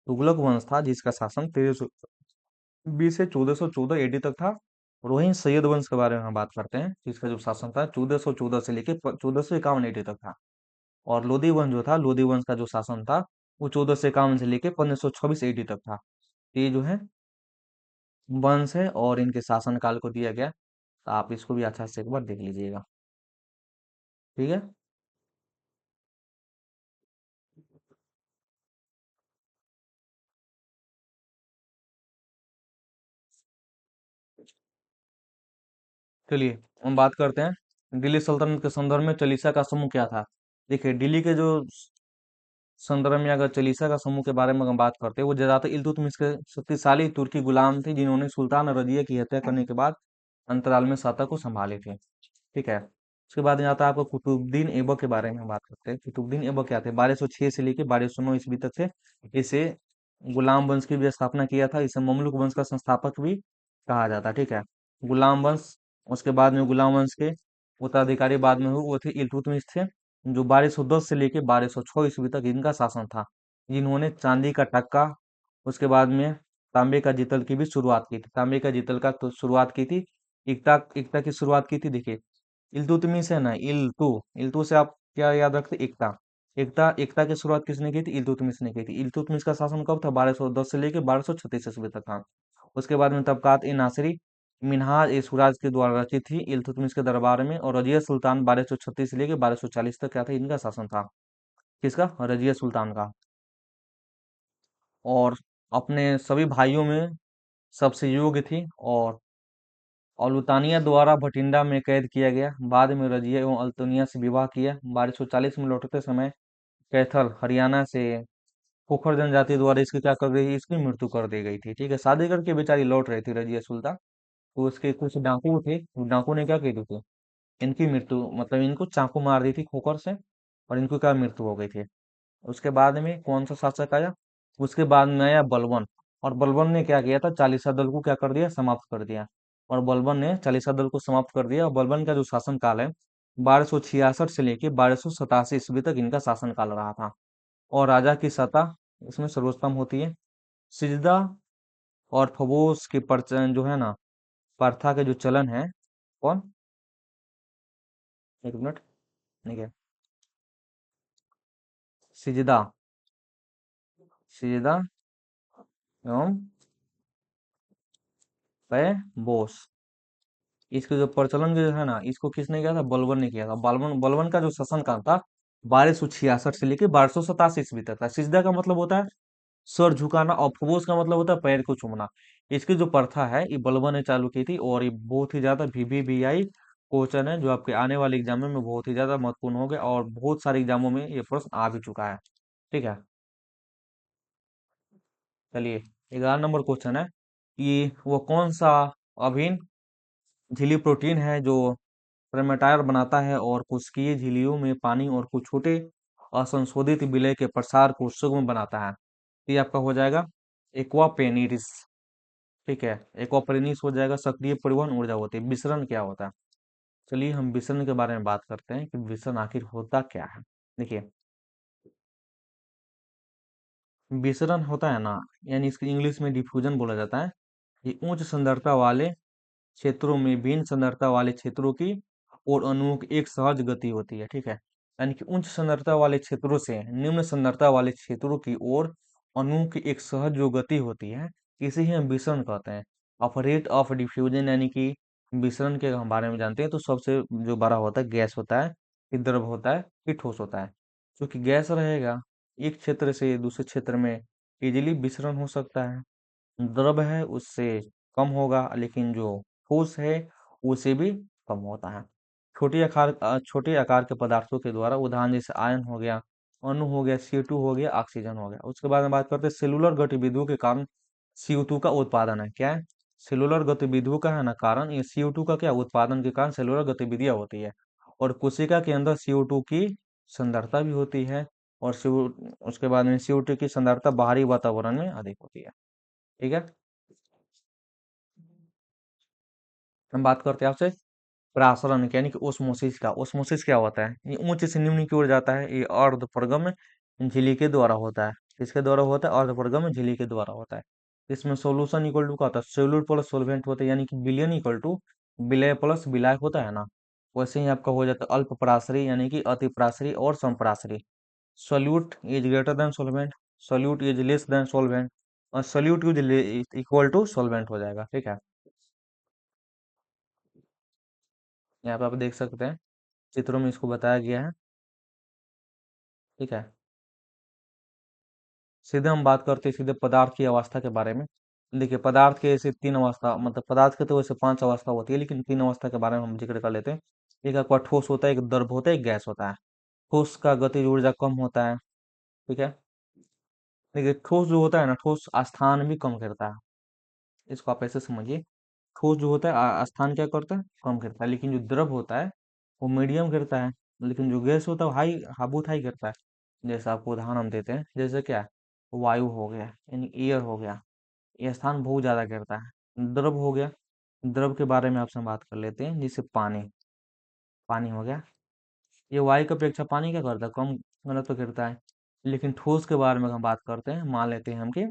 तुगलक वंश था जिसका शासन 1320 से 1414 एडी तक था। और वहीं सैयद वंश के बारे में हम बात करते हैं, जिसका जो शासन था 1414 से लेके 1451 एडी तक था। और लोधी वंश जो था, लोधी वंश का जो शासन था, वो 1451 से लेके 1526 एडी तक था। ये जो है वंश है, और इनके शासन काल को दिया गया, तो आप इसको भी अच्छा से एक बार देख लीजिएगा। ठीक है, चलिए हम बात करते हैं दिल्ली सल्तनत के संदर्भ में चालीसा का समूह क्या था। देखिए, दिल्ली के जो संदर्भ में अगर चालीसा का समूह के बारे में हम बात करते हैं, वो ज्यादातर इल्तुतमिश के शक्तिशाली तुर्की गुलाम थे, जिन्होंने सुल्तान रजिया की हत्या करने के बाद अंतराल में सत्ता को संभाले थे। ठीक है, उसके बाद में आता है आपको कुतुबुद्दीन ऐबक के बारे में हम बात करते हैं। कुतुबुद्दीन ऐबक क्या थे? 1206 से लेके 1209 ईस्वी तक थे। इसे गुलाम वंश की भी स्थापना किया था। इसे ममलुक वंश का संस्थापक भी कहा जाता है। ठीक है, गुलाम वंश, उसके बाद में गुलाम वंश के उत्तराधिकारी बाद में हुए वो थे इल्तुतमिश थे, जो 1210 से लेके 1206 ईस्वी तक इनका शासन था, जिन्होंने चांदी का टक्का, उसके बाद में तांबे का जितल की भी शुरुआत की थी। तांबे का जितल का तो शुरुआत की थी, इक्ता इक्ता की शुरुआत की थी। देखिए, इल्तुतमिश है ना, इल्तु से आप क्या याद रखते? एकता। एकता की शुरुआत किसने की थी? इल्तुतमिश ने की थी। इल्तुतमिश का शासन कब था? 1210 से लेके 1236 ईस्वी तक था। उसके बाद में तबकात ए नासिरी मिन्हाज ए सुराज के द्वारा रचित थी इल्तुतमिश के दरबार में। और रजिया सुल्तान 1236 से लेके 1240 तक क्या था? इनका शासन था। किसका? रजिया सुल्तान का। और अपने सभी भाइयों में सबसे योग्य थी। और लुतानिया द्वारा भटिंडा में कैद किया गया। बाद में रजिया एवं अल्तुनिया से विवाह किया। 1240 में लौटते समय कैथल हरियाणा से खोखर जनजाति द्वारा इसकी क्या कर गई? इसकी मृत्यु कर दी गई थी। ठीक है, शादी करके बेचारी लौट रही थी रजिया सुल्तान, तो उसके कुछ डाकू थे, उस डाकू ने क्या की थी? इनकी मृत्यु, मतलब इनको चाकू मार दी थी खोखर से, और इनको क्या मृत्यु हो गई थी। उसके बाद में कौन सा शासक आया? उसके बाद में आया बलबन। और बलबन ने क्या किया था? चालीसा दल को क्या कर दिया? समाप्त कर दिया। और बलबन ने चालीसा दल को समाप्त कर दिया। और बलबन का जो शासन काल है, 1266 से लेके 1287 ईस्वी तक इनका शासन काल रहा था। और राजा की सत्ता इसमें सर्वोत्तम होती है। सिजदा और फबोस के प्रचलन जो है ना, प्रथा के जो चलन है। कौन? एक मिनट, ठीक है। सिजदा, सिजदा एवं बोस, इसके जो प्रचलन जो है ना, इसको किसने किया था? बलबन ने किया था। बलबन बलबन का जो शासन काल था 1266 से लेके 1287 ईस्वी तक था। सिजदा का मतलब होता है सर झुकाना, और फुबोस का मतलब होता है पैर को चूमना। इसकी जो प्रथा है ये बलबन ने चालू की थी, और ये बहुत ही ज्यादा VVVI क्वेश्चन है, जो आपके आने वाले एग्जाम में बहुत ही ज्यादा महत्वपूर्ण हो गया, और बहुत सारे एग्जामों में ये प्रश्न आ भी चुका है। ठीक है, चलिए 11 नंबर क्वेश्चन है कि वो कौन सा अभिन्न झिल्ली प्रोटीन है जो क्रेमेटायर बनाता है और कोशिकीय झिल्लियों में पानी और कुछ छोटे असंशोधित विलय के प्रसार को सुगम बनाता है? ये आपका हो जाएगा एक्वापेनिरिस। ठीक है, एक्वापेनिरिस हो जाएगा। सक्रिय परिवहन ऊर्जा होती है। विसरण क्या होता है? चलिए हम विसरण के बारे में बात करते हैं कि विसरण आखिर होता क्या है। देखिए, विसरण होता है ना, यानी इसकी इंग्लिश में डिफ्यूजन बोला जाता है। ये उच्च सांद्रता वाले क्षेत्रों में भिन्न सांद्रता वाले क्षेत्रों की और अणुओं की एक सहज गति होती है। ठीक है, यानी कि उच्च सांद्रता वाले क्षेत्रों से निम्न सांद्रता वाले क्षेत्रों की ओर अणुओं की एक सहज जो गति होती है, इसे ही हम विसरण कहते हैं। ऑफ रेट ऑफ डिफ्यूजन, यानी कि विसरण के हम बारे में जानते हैं तो सबसे जो बड़ा होता है गैस होता है, फिर द्रव होता है, फिर ठोस होता है। क्योंकि गैस रहेगा एक क्षेत्र से दूसरे क्षेत्र में इजीली विसरण हो सकता है। द्रव है उससे कम होगा, लेकिन जो ठोस है उसे भी कम होता है। छोटे आकार के पदार्थों के द्वारा, उदाहरण जैसे आयन हो गया, अणु हो गया, CO2 हो गया, ऑक्सीजन हो गया। उसके बाद में बात करते हैं सेलुलर गतिविधियों के कारण CO2 का उत्पादन है। क्या है? सेलुलर गतिविधियों का है ना कारण, ये CO2 का क्या उत्पादन के कारण सेलुलर गतिविधियां होती है। और कोशिका के अंदर CO2 की सांद्रता भी होती है, और उसके बाद में CO2 की सांद्रता बाहरी वातावरण में अधिक होती है। ठीक है, हम बात करते हैं आपसे परासरण यानी कि ओस्मोसिस का। ओस्मोसिस क्या होता है? ये ऊंच से निम्न की ओर जाता है। ये अर्धपरगम झिल्ली के द्वारा होता है। किसके द्वारा होता है? अर्धपरगम झिल्ली के द्वारा होता है। इसमें सोल्यूशन इक्वल टू क्या होता है? सोल्यूट प्लस सोल्वेंट होता है, यानी कि विलयन इक्वल टू विलय प्लस विलायक होता है ना। वैसे ही आपका हो जाता है अल्प पराशरी, यानी कि अति पराशरी और समपराशरी। Solute is greater than solvent, solute is less than solvent, और solute is equal to solvent हो जाएगा। ठीक है, यहाँ पे आप देख सकते हैं चित्रों में इसको बताया गया है। ठीक है, सीधे हम बात करते हैं सीधे पदार्थ की अवस्था के बारे में। देखिए, पदार्थ के ऐसे तीन अवस्था, मतलब पदार्थ के तो वैसे 5 अवस्था होती है, लेकिन 3 अवस्था के बारे में हम जिक्र कर लेते हैं। एक आपका ठोस होता है, एक द्रव होता है, एक गैस होता है। ठोस का गतिज ऊर्जा कम होता है। ठीक है, देखिए ठोस जो होता है ना, ठोस स्थान भी कम करता है। इसको आप ऐसे समझिए, ठोस जो होता है स्थान क्या करता है? कम करता है। लेकिन जो द्रव होता है वो मीडियम करता है। लेकिन जो गैस होता है वो हाई बहुत हाई करता है। जैसे आपको उदाहरण हम देते हैं, जैसे क्या, वायु हो गया, यानी एयर हो गया, ये स्थान बहुत ज्यादा करता है। द्रव हो गया, द्रव के बारे में आपसे हम बात कर लेते हैं, जैसे पानी। पानी हो गया, ये वायु की अपेक्षा पानी क्या करता है? कम घनत्व करता है। लेकिन ठोस के बारे में हम बात करते हैं, मान लेते हैं हम कि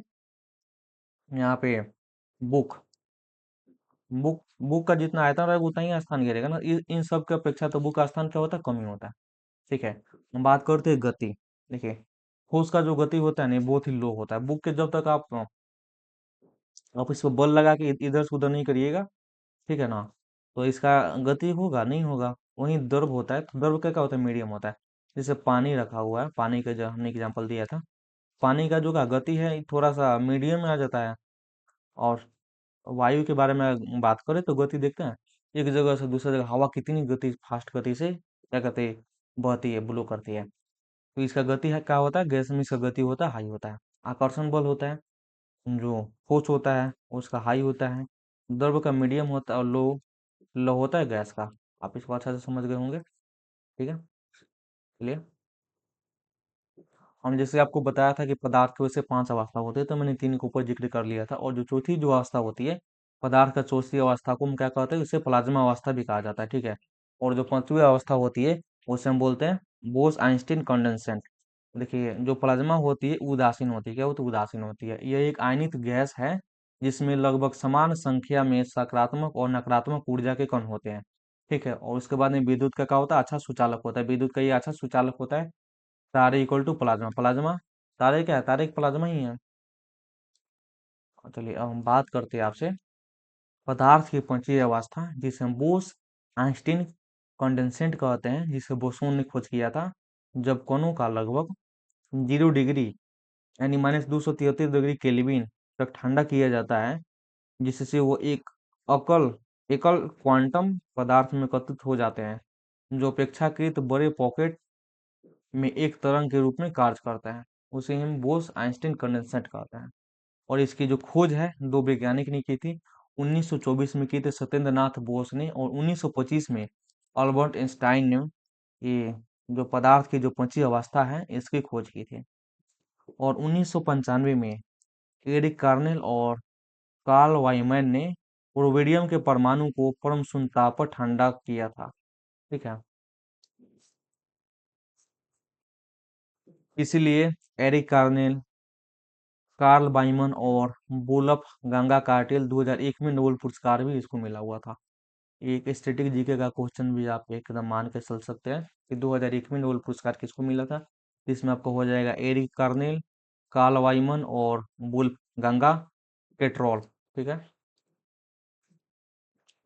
यहाँ पे बुक बुक बुक का जितना आयतन रहेगा उतना ही स्थान घेरेगा ना। इन सब की अपेक्षा तो बुक का स्थान क्या होता है? कम ही होता है। ठीक है, हम बात करते हैं गति। देखिए, ठोस का जो गति होता है ना, ये बहुत ही लो होता है। बुक के जब तक आप इस पर बल लगा के इधर से उधर नहीं करिएगा, ठीक है ना, तो इसका गति होगा नहीं होगा। वहीं द्रव होता है तो द्रव का क्या होता है? मीडियम होता है। जैसे पानी रखा हुआ है, पानी का जो हमने एग्जाम्पल दिया था, पानी का जो का गति है ये थोड़ा सा मीडियम में आ जाता है। और वायु के बारे में बात करें तो गति देखते हैं, एक जगह से दूसरी जगह हवा कितनी गति फास्ट गति से क्या कहते हैं बहती है, ब्लो करती है। तो इसका गति है क्या होता है? गैस में इसका गति होता है हाई होता है। आकर्षण बल होता है जो फोर्स होता है उसका हाई होता है। द्रव का मीडियम होता है, और लो लो होता है गैस का। आप इसको अच्छा से समझ गए होंगे। ठीक है, चलिए, हम जैसे आपको बताया था कि पदार्थ के वैसे 5 अवस्था होते हैं, तो मैंने तीन के ऊपर जिक्र कर लिया था। और जो चौथी जो अवस्था होती है पदार्थ का, चौथी अवस्था को हम क्या कहते हैं? उसे प्लाज्मा अवस्था भी कहा जाता है। ठीक है, और जो पांचवी अवस्था होती है उसे हम बोलते हैं बोस आइंस्टीन कंडेंसेंट। देखिए, जो प्लाज्मा होती है उदासीन होती है। क्या होती है? उदासीन होती है। यह एक आयनित गैस है जिसमें लगभग समान संख्या में सकारात्मक और नकारात्मक ऊर्जा के कण होते हैं। ठीक है, और उसके बाद में विद्युत का क्या होता है? अच्छा सुचालक होता है। विद्युत का ये अच्छा सुचालक होता है। तारे इक्वल टू प्लाज्मा। प्लाज्मा, तारे क्या है? तारे एक प्लाज्मा ही है। चलिए अब हम बात करते हैं आपसे पदार्थ की पंचीय अवस्था जिसे हम बोस आइंस्टीन कंडेंसेट कहते हैं, जिसे बोसोन ने खोज किया था, जब कणों का लगभग 0 डिग्री यानी -273 डिग्री केल्विन तक ठंडा किया जाता है, जिससे वो एक अकल एकल क्वांटम पदार्थ में एकत्रित हो जाते हैं, जो अपेक्षाकृत बड़े पॉकेट में एक तरंग के रूप में कार्य करता है। उसे हम बोस आइंस्टीन कंडेंसेट कहते हैं। और इसकी जो खोज है, दो वैज्ञानिक ने की थी। 1924 में की थी सत्येंद्र नाथ बोस ने, और 1925 में अल्बर्ट आइंस्टाइन ने ये जो पदार्थ की जो पंचीय अवस्था है इसकी खोज की थी। और 1995 में एरिक कार्नेल और कार्ल वाइमैन ने प्रोवेडियम के परमाणु को परम शून्य ताप पर ठंडा किया था। ठीक है, इसीलिए एरिक कार्नेल, कार्ल वाइमन और वोल्फ गंगा कार्टेल 2001 में नोबेल पुरस्कार भी इसको मिला हुआ था। एक स्टैटिक जीके का क्वेश्चन भी आप एकदम मान के चल सकते हैं कि 2001 में नोबेल पुरस्कार किसको मिला था। इसमें आपको हो जाएगा एरिक कार्नेल, कार्ल वाइमन और वुल्फ गंगा केट्रोल। ठीक है,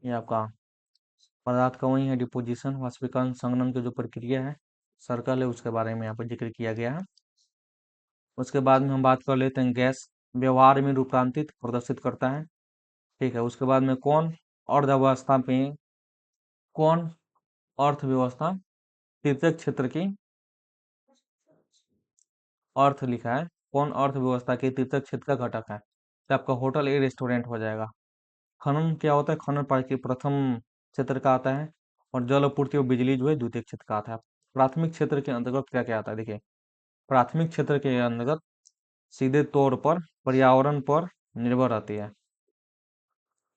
ये आपका पदार्थ का वही है, डिपोजिशन वाष्पीकरण संघनन की जो प्रक्रिया है, सर्कल है, उसके बारे में यहाँ पर जिक्र किया गया है। उसके बाद में हम बात कर लेते हैं गैस व्यवहार में रूपांतरित प्रदर्शित करता है। ठीक है, उसके बाद में अर्थव्यवस्था में कौन अर्थव्यवस्था तृतीय क्षेत्र की अर्थ लिखा है, कौन अर्थव्यवस्था के तृतीय क्षेत्र का घटक है, तो आपका होटल ए रेस्टोरेंट हो जाएगा। खनन क्या होता है, खनन के प्रथम क्षेत्र का आता है, और जल आपूर्ति और बिजली जो है द्वितीय क्षेत्र का आता है। प्राथमिक क्षेत्र के अंतर्गत क्या क्या आता है, देखिए प्राथमिक क्षेत्र के अंतर्गत सीधे तौर पर पर्यावरण पर निर्भर रहती है।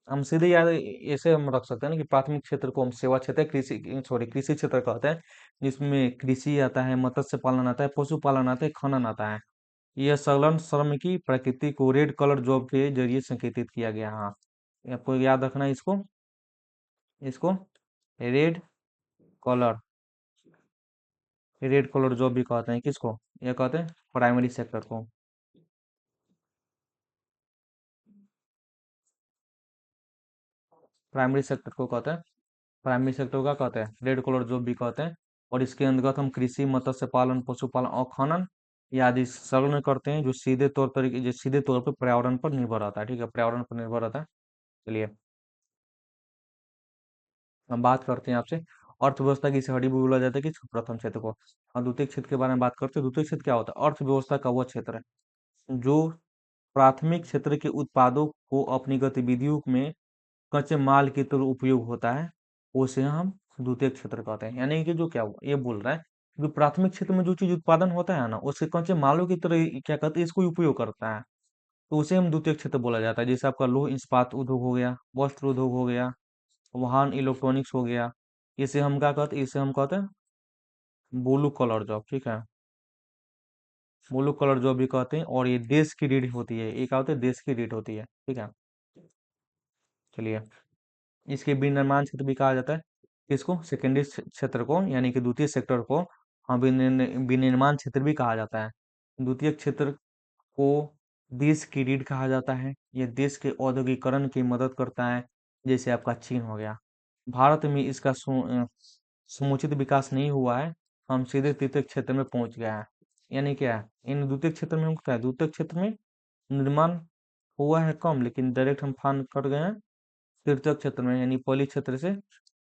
हम सीधे याद ऐसे हम रख सकते हैं ना कि प्राथमिक क्षेत्र को हम सेवा क्षेत्र, कृषि क्षेत्र कहते हैं, जिसमें कृषि आता है, मत्स्य पालन आता है, पशुपालन आता है, खनन आता है। यह संलग्न श्रम की प्रकृति को रेड कलर जॉब के जरिए संकेतित किया गया। हाँ, ये आपको याद रखना है इसको, इसको red colour, red collar job भी कहते हैं। किसको ये कहते हैं, प्राइमरी सेक्टर को। प्राइमरी सेक्टर को कहते हैं, प्राइमरी सेक्टर का कहते हैं रेड कलर जॉब भी कहते हैं। और इसके अंतर्गत हम कृषि, मत्स्य पालन, पशुपालन और खनन ये आदि संलग्न करते हैं, जो सीधे तौर पर पर्यावरण पर निर्भर रहता है। ठीक है, पर्यावरण पर निर्भर रहता है। चलिए हम बात करते हैं आपसे अर्थव्यवस्था की इसे हड्डी भी बोला जाता है कि प्रथम क्षेत्र को। और द्वितीय क्षेत्र के बारे में बात करते हैं। द्वितीय क्षेत्र क्या होता है, अर्थव्यवस्था का वह क्षेत्र है जो प्राथमिक क्षेत्र के उत्पादों को अपनी गतिविधियों में कच्चे माल की तरह उपयोग होता है, उसे हम द्वितीय क्षेत्र कहते हैं। यानी कि जो क्या ये बोल रहा है कि प्राथमिक क्षेत्र में जो चीज उत्पादन होता है ना, उसके कच्चे मालों की तरह क्या कहते हैं, इसको उपयोग करता है, तो उसे हम द्वितीय क्षेत्र बोला जाता है। जैसे आपका लौह इस्पात उद्योग हो गया, वस्त्र उद्योग हो गया, वाहन इलेक्ट्रॉनिक्स हो गया, इसे हम क्या कहते हैं, इसे हम कहते हैं ब्लू कलर जॉब। ठीक है, ब्लू कलर जॉब भी कहते हैं। और ये देश की रीढ़ होती है, ये क्या होता है, देश की रीढ़ होती है। ठीक है, चलिए इसके विनिर्माण क्षेत्र भी कहा जाता है। इसको सेकेंडरी क्षेत्र को यानी कि द्वितीय सेक्टर को हम विनिर्माण क्षेत्र भी कहा जाता है। द्वितीय क्षेत्र को देश की रीढ़ कहा जाता है। यह देश के औद्योगिकरण की मदद करता है, जैसे आपका चीन हो गया। भारत में इसका समुचित विकास नहीं हुआ है, हम सीधे तृतीय क्षेत्र में पहुंच गए हैं। यानी क्या है, इन द्वितीय क्षेत्र में क्या है, द्वितीय क्षेत्र में निर्माण हुआ है कम, लेकिन डायरेक्ट हम फान कर गए हैं तृतीय क्षेत्र में, यानी पहली क्षेत्र से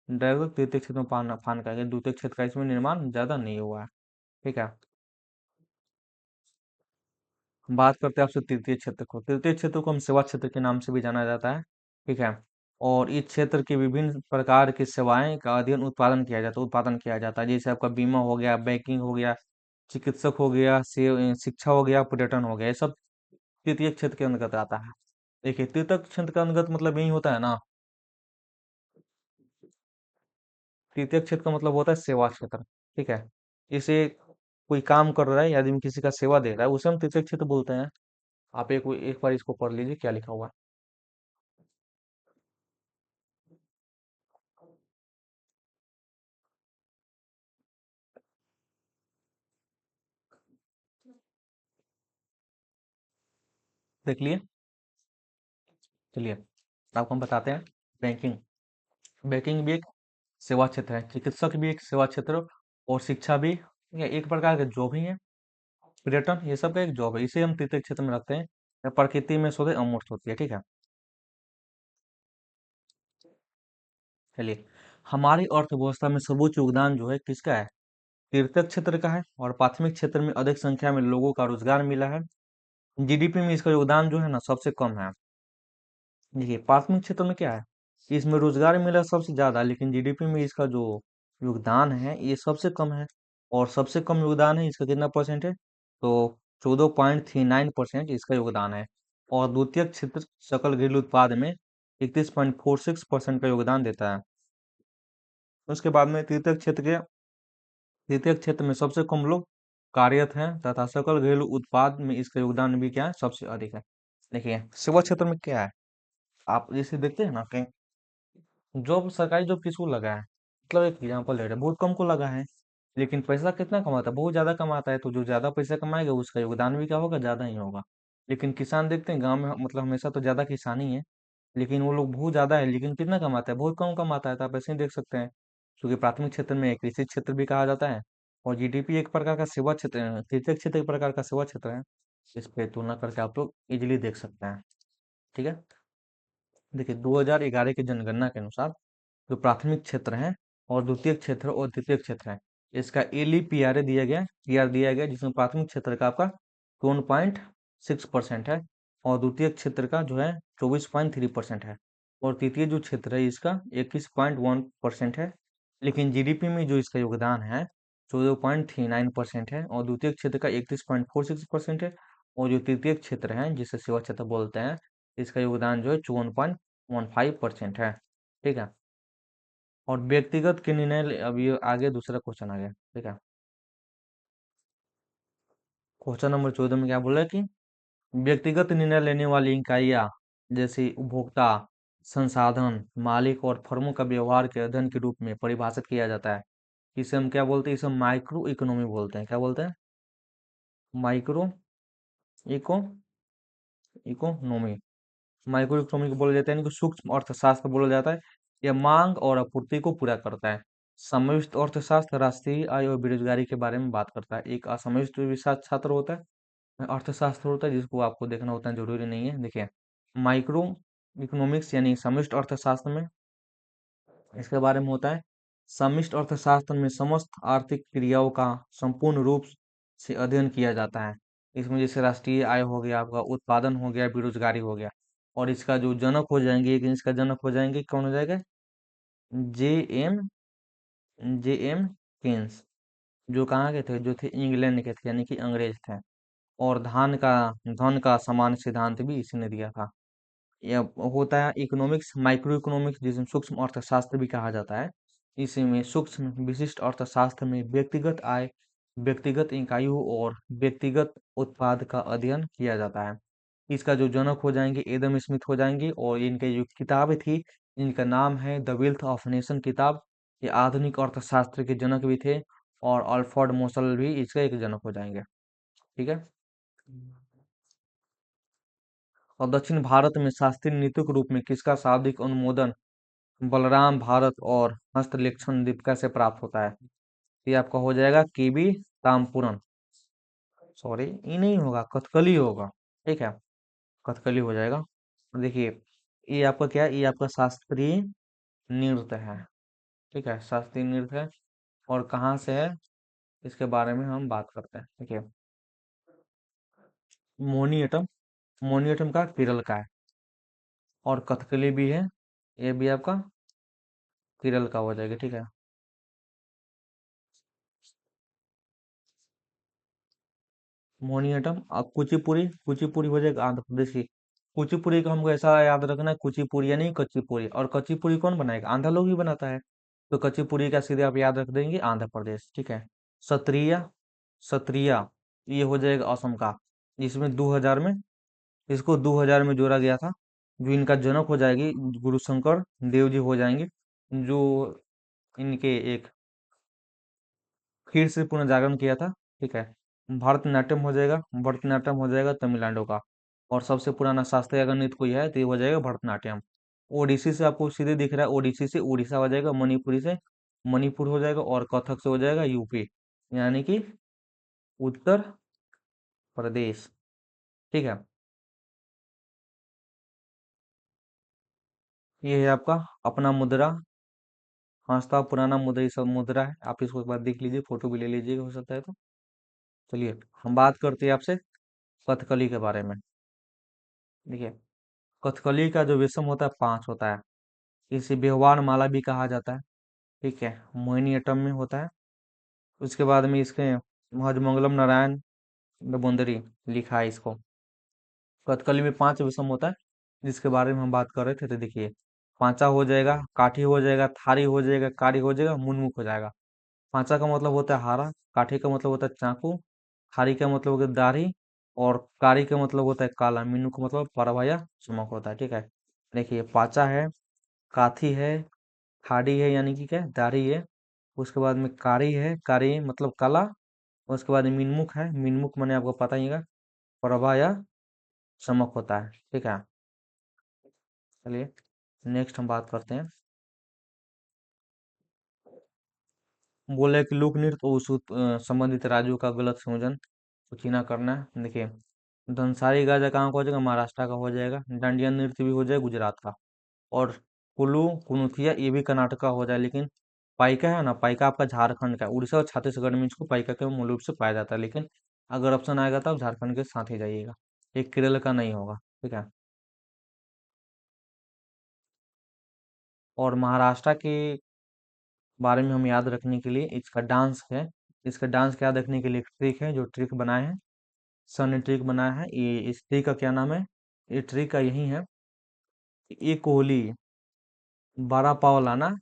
डायरेक्ट तृतीय क्षेत्र में फान कर गए। द्वितीय क्षेत्र का इसमें निर्माण ज्यादा नहीं हुआ है। ठीक है, हम बात करते हैं आपसे तृतीय क्षेत्र को। तृतीय क्षेत्र को हम सेवा क्षेत्र के नाम से भी जाना जाता है। ठीक है, और इस क्षेत्र की विभिन्न प्रकार की सेवाएं का अध्ययन उत्पादन किया जाता है। जैसे आपका बीमा हो गया, बैंकिंग हो गया, चिकित्सक हो गया, शिक्षा हो गया, पर्यटन हो गया, ये सब तृतीय क्षेत्र के अंतर्गत आता है। देखिए तृतीय क्षेत्र के अंतर्गत मतलब यही होता है ना, तृतीय क्षेत्र का मतलब होता है सेवा क्षेत्र। ठीक है, इसे कोई काम कर रहा है या आदमी किसी का सेवा दे रहा है, उसे हम तृतीय क्षेत्र बोलते हैं। आप एक बार इसको पढ़ लीजिए क्या लिखा हुआ है, देख लिए। चलिए आपको हम बताते हैं। बैंकिंग, बैंकिंग भी एक सेवा क्षेत्र है, चिकित्सक भी एक सेवा क्षेत्र, और शिक्षा भी ये एक प्रकार के जॉब ही है। पर्यटन ये सब का एक जॉब है, इसे हम तृतीय क्षेत्र में रखते हैं। यह प्रकृति में शोध अमूर्त होती है, ठीक है। चलिए, हमारी अर्थव्यवस्था में सर्वोच्च योगदान जो है किसका है? तृतीय क्षेत्र का है, और प्राथमिक क्षेत्र में अधिक संख्या में लोगों का रोजगार मिला है। जीडीपी में इसका योगदान जो है ना सबसे कम है। देखिए, प्राथमिक क्षेत्र में क्या है, इसमें रोजगार मिला सबसे ज्यादा, लेकिन जीडीपी में इसका जो योगदान है ये सबसे कम है। और सबसे कम योगदान है इसका, कितना परसेंट है? तो 14.39% इसका योगदान है। और द्वितीय क्षेत्र सकल घरेलू उत्पाद में 31.46% का योगदान देता है। उसके बाद में तृतीय क्षेत्र में सबसे कम लोग कार्यरत हैं, तथा सकल घरेलू उत्पाद में इसका योगदान भी क्या है, सबसे अधिक है। देखिए, सेवा क्षेत्र में क्या है, आप जैसे देखते हैं ना कहीं जॉब, सरकारी जॉब किसको लगा है, मतलब एक एग्जाम्पल ले रहे हैं, बहुत कम को लगा है, लेकिन पैसा कितना कमाता है, बहुत ज्यादा कमाता है, तो जो ज्यादा पैसा कमाएगा उसका योगदान भी क्या होगा, ज्यादा ही होगा। लेकिन किसान देखते हैं गांव में, मतलब हमेशा तो ज्यादा किसानी है, लेकिन वो लोग बहुत ज्यादा है, लेकिन कितना कमाता है, बहुत कम कमाता है, तो आप ऐसे ही देख सकते हैं। क्योंकि प्राथमिक क्षेत्र में कृषि क्षेत्र भी कहा जाता है, और जीडीपी एक प्रकार का सेवा क्षेत्र है, तृतीय क्षेत्र एक प्रकार का सेवा क्षेत्र है। इस पे तुलना करके आप लोग इजिली देख सकते हैं, ठीक है। देखिए, 2011 की जनगणना के अनुसार जो प्राथमिक क्षेत्र है, और द्वितीय क्षेत्र और तृतीय क्षेत्र है, इसका एली पीआरए दिया गया, पीआर दिया गया, जिसमें प्राथमिक क्षेत्र का आपका 2.6% है, और द्वितीय क्षेत्र का जो है 24.3% है, और तृतीय जो क्षेत्र है इसका 21.1% है। लेकिन जीडीपी में जो इसका योगदान है 14.39% है, और द्वितीय क्षेत्र का 31.46% है, और जो तृतीय क्षेत्र है जिसे सेवा क्षेत्र बोलते हैं, इसका योगदान जो है 54.15% है, ठीक है। और व्यक्तिगत के निर्णय अब ये आगे दूसरा क्वेश्चन आ गया, ठीक है। क्वेश्चन नंबर 14 में क्या बोला कि व्यक्तिगत निर्णय लेने वाली इकाइयां जैसे उपभोक्ता, संसाधन मालिक और फर्मों का व्यवहार के अध्ययन के रूप में परिभाषित किया जाता है। इसे हम क्या बोलते हैं, इसे माइक्रो इकोनॉमी बोलते हैं। क्या बोलते हैं? Micro eco economy. Micro economy को बोला जाता है, यानी कि सूक्ष्म अर्थशास्त्र बोला जाता है। यह मांग और आपूर्ति को पूरा करता है। समष्टि अर्थशास्त्र राष्ट्रीय आय और बेरोजगारी के बारे में बात करता है। एक असमष्टि विषय छात्र होता है, अर्थशास्त्र होता है, जिसको आपको देखना होता है, जरूरी नहीं है। देखिए, माइक्रो इकोनॉमिक्स यानी समष्टि अर्थशास्त्र में इसके बारे में होता है। समष्टि अर्थशास्त्र में समस्त आर्थिक क्रियाओं का संपूर्ण रूप से अध्ययन किया जाता है। इसमें जैसे राष्ट्रीय आय हो गया, आपका उत्पादन हो गया, बेरोजगारी हो गया। और इसका जो जनक हो जाएंगे, एक इसका जनक हो जाएंगे, कौन हो जाएगा? जे एम जे एम केन्स, जो कहाँ के थे, जो थे इंग्लैंड के थे, यानी कि अंग्रेज थे। और धन का समान सिद्धांत भी इसी ने दिया था। यह होता है इकोनॉमिक्स, माइक्रो इकोनॉमिक्स, जिसे सूक्ष्म अर्थशास्त्र भी कहा जाता है। इसी में सूक्ष्म विशिष्ट अर्थशास्त्र में व्यक्तिगत आय, व्यक्तिगत इकाइयों और व्यक्तिगत उत्पाद का अध्ययन किया जाता है। इसका जो जनक हो जाएंगे एडम स्मिथ हो जाएंगे, और इनके जो किताब थी, इनका नाम है द वेल्थ ऑफ नेशन किताब। ये आधुनिक अर्थशास्त्र के जनक भी थे, और अल्फ्रेड मोसल भी इसका एक जनक हो जाएंगे, ठीक है। और दक्षिण भारत में शास्त्रीय नृत्य के रूप में किसका शाब्दिक अनुमोदन बलराम भारत और हस्तलेखन दीपिका से प्राप्त होता है? ये आपका हो जाएगा केबी तामपुरन। सॉरी, ये नहीं होगा, कथकली होगा, ठीक है, कथकली हो जाएगा। देखिए, ये आपका क्या है, ये आपका शास्त्रीय नृत्य है, ठीक है, शास्त्रीय नृत्य है। और कहाँ से है, इसके बारे में हम बात करते हैं, ठीक है। मोहिनीअट्टम, मोहिनीअट्टम का केरल का है। और कथकली भी है, ये भी आपका केरल का हो जाएगा, ठीक है। मोहिनीअट्टम, अब कुचिपुड़ी, कुचिपुड़ी हो जाएगा आंध्र प्रदेश की। कुचिपुड़ी को हमको ऐसा याद रखना है, कुचिपुड़ी या नहीं कच्चीपुड़ी, और कच्चीपुड़ी कौन बनाएगा, आंध्र लोग ही बनाता है। तो कच्चीपुड़ी का सीधे आप याद रख देंगे आंध्र प्रदेश, ठीक है। सत्रिया, सत्रिया ये हो जाएगा असम का। इसमें 2000 में, इसको 2000 में जोड़ा गया था। जो इनका जनक हो जाएगी गुरु शंकर देव जी हो जाएंगे, जो इनके एक फिर से पुनर्जागरण किया था, ठीक है। भरतनाट्यम हो जाएगा, भरतनाट्यम हो जाएगा तमिलनाडु का। और सबसे पुराना शास्त्रीय अगर नृत्य कोई है तो ये हो जाएगा भरतनाट्यम। ओडिसी से आपको सीधे दिख रहा है, ओडिसी से उड़ीसा हो जाएगा, मणिपुरी से मणिपुर हो जाएगा, और कथक से हो जाएगा यूपी, यानी कि उत्तर प्रदेश। ठीक है, ये है आपका अपना मुद्रा, हंसता पुराना मुद्रा, ये सब मुद्रा है, आप इसको एक बार देख लीजिए, फोटो भी ले लीजिएगा हो सकता है तो। चलिए हम बात करते हैं आपसे कथकली के बारे में। देखिए, कथकली का जो विषम होता है 5 होता है, इसे व्यवहार माला भी कहा जाता है। ठीक है, मोहिनीअट्टम में होता है। उसके बाद में इसके महजमंगलम नारायण दबोंदरी लिखा है इसको। कथकली में 5 विषम होता है, जिसके बारे में हम बात कर रहे थे। तो देखिए, पांचा हो जाएगा, काठी हो जाएगा, थारी हो जाएगा, कारी हो जाएगा, मुनमुख हो जाएगा। पांचा का मतलब होता है हारा, काठी का मतलब होता है चाकू, थारी का मतलब होता है दाढ़ी, और कारी का मतलब होता है काला, मीनू का मतलब परवा या चमक होता है। ठीक है, देखिए पाचा है, काथी है, थाड़ी है यानी कि क्या दाढ़ी है, उसके बाद में कारी है, कारी मतलब काला, उसके बाद मीनमुख है, मीनमुख मैंने आपको पता ही है, प्रभा या चमक होता है। ठीक है, चलिए नेक्स्ट हम बात करते हैं। बोले कि लोक नृत्य और संबंधित राज्यों का गलत संयोजन सूचीना करना है। देखिए, धनसारी गाजा कहाँ का हो जाएगा, महाराष्ट्र का हो जाएगा। डांडिया नृत्य भी हो जाएगा गुजरात का। और कुल्लू कुनुथिया ये भी कर्नाटक का हो जाए, लेकिन पाइका है ना, पाइका आपका झारखंड का है। उड़ीसा और छत्तीसगढ़ में इसको पाइका के मूल रूप से पाया जाता है, लेकिन अगर ऑप्शन आएगा तो आप झारखंड के साथ ही जाइएगा, ये केरल का नहीं होगा। ठीक है, और महाराष्ट्र के बारे में हम याद रखने के लिए इसका डांस है, इसका डांस का याद रखने के लिए एक ट्रिक है, जो ट्रिक बनाए हैं सर ने, ट्रिक बनाया है। ये इस ट्रिक का क्या नाम है, ये ट्रिक का यही है कि एक कोहली बड़ा पाव लाना,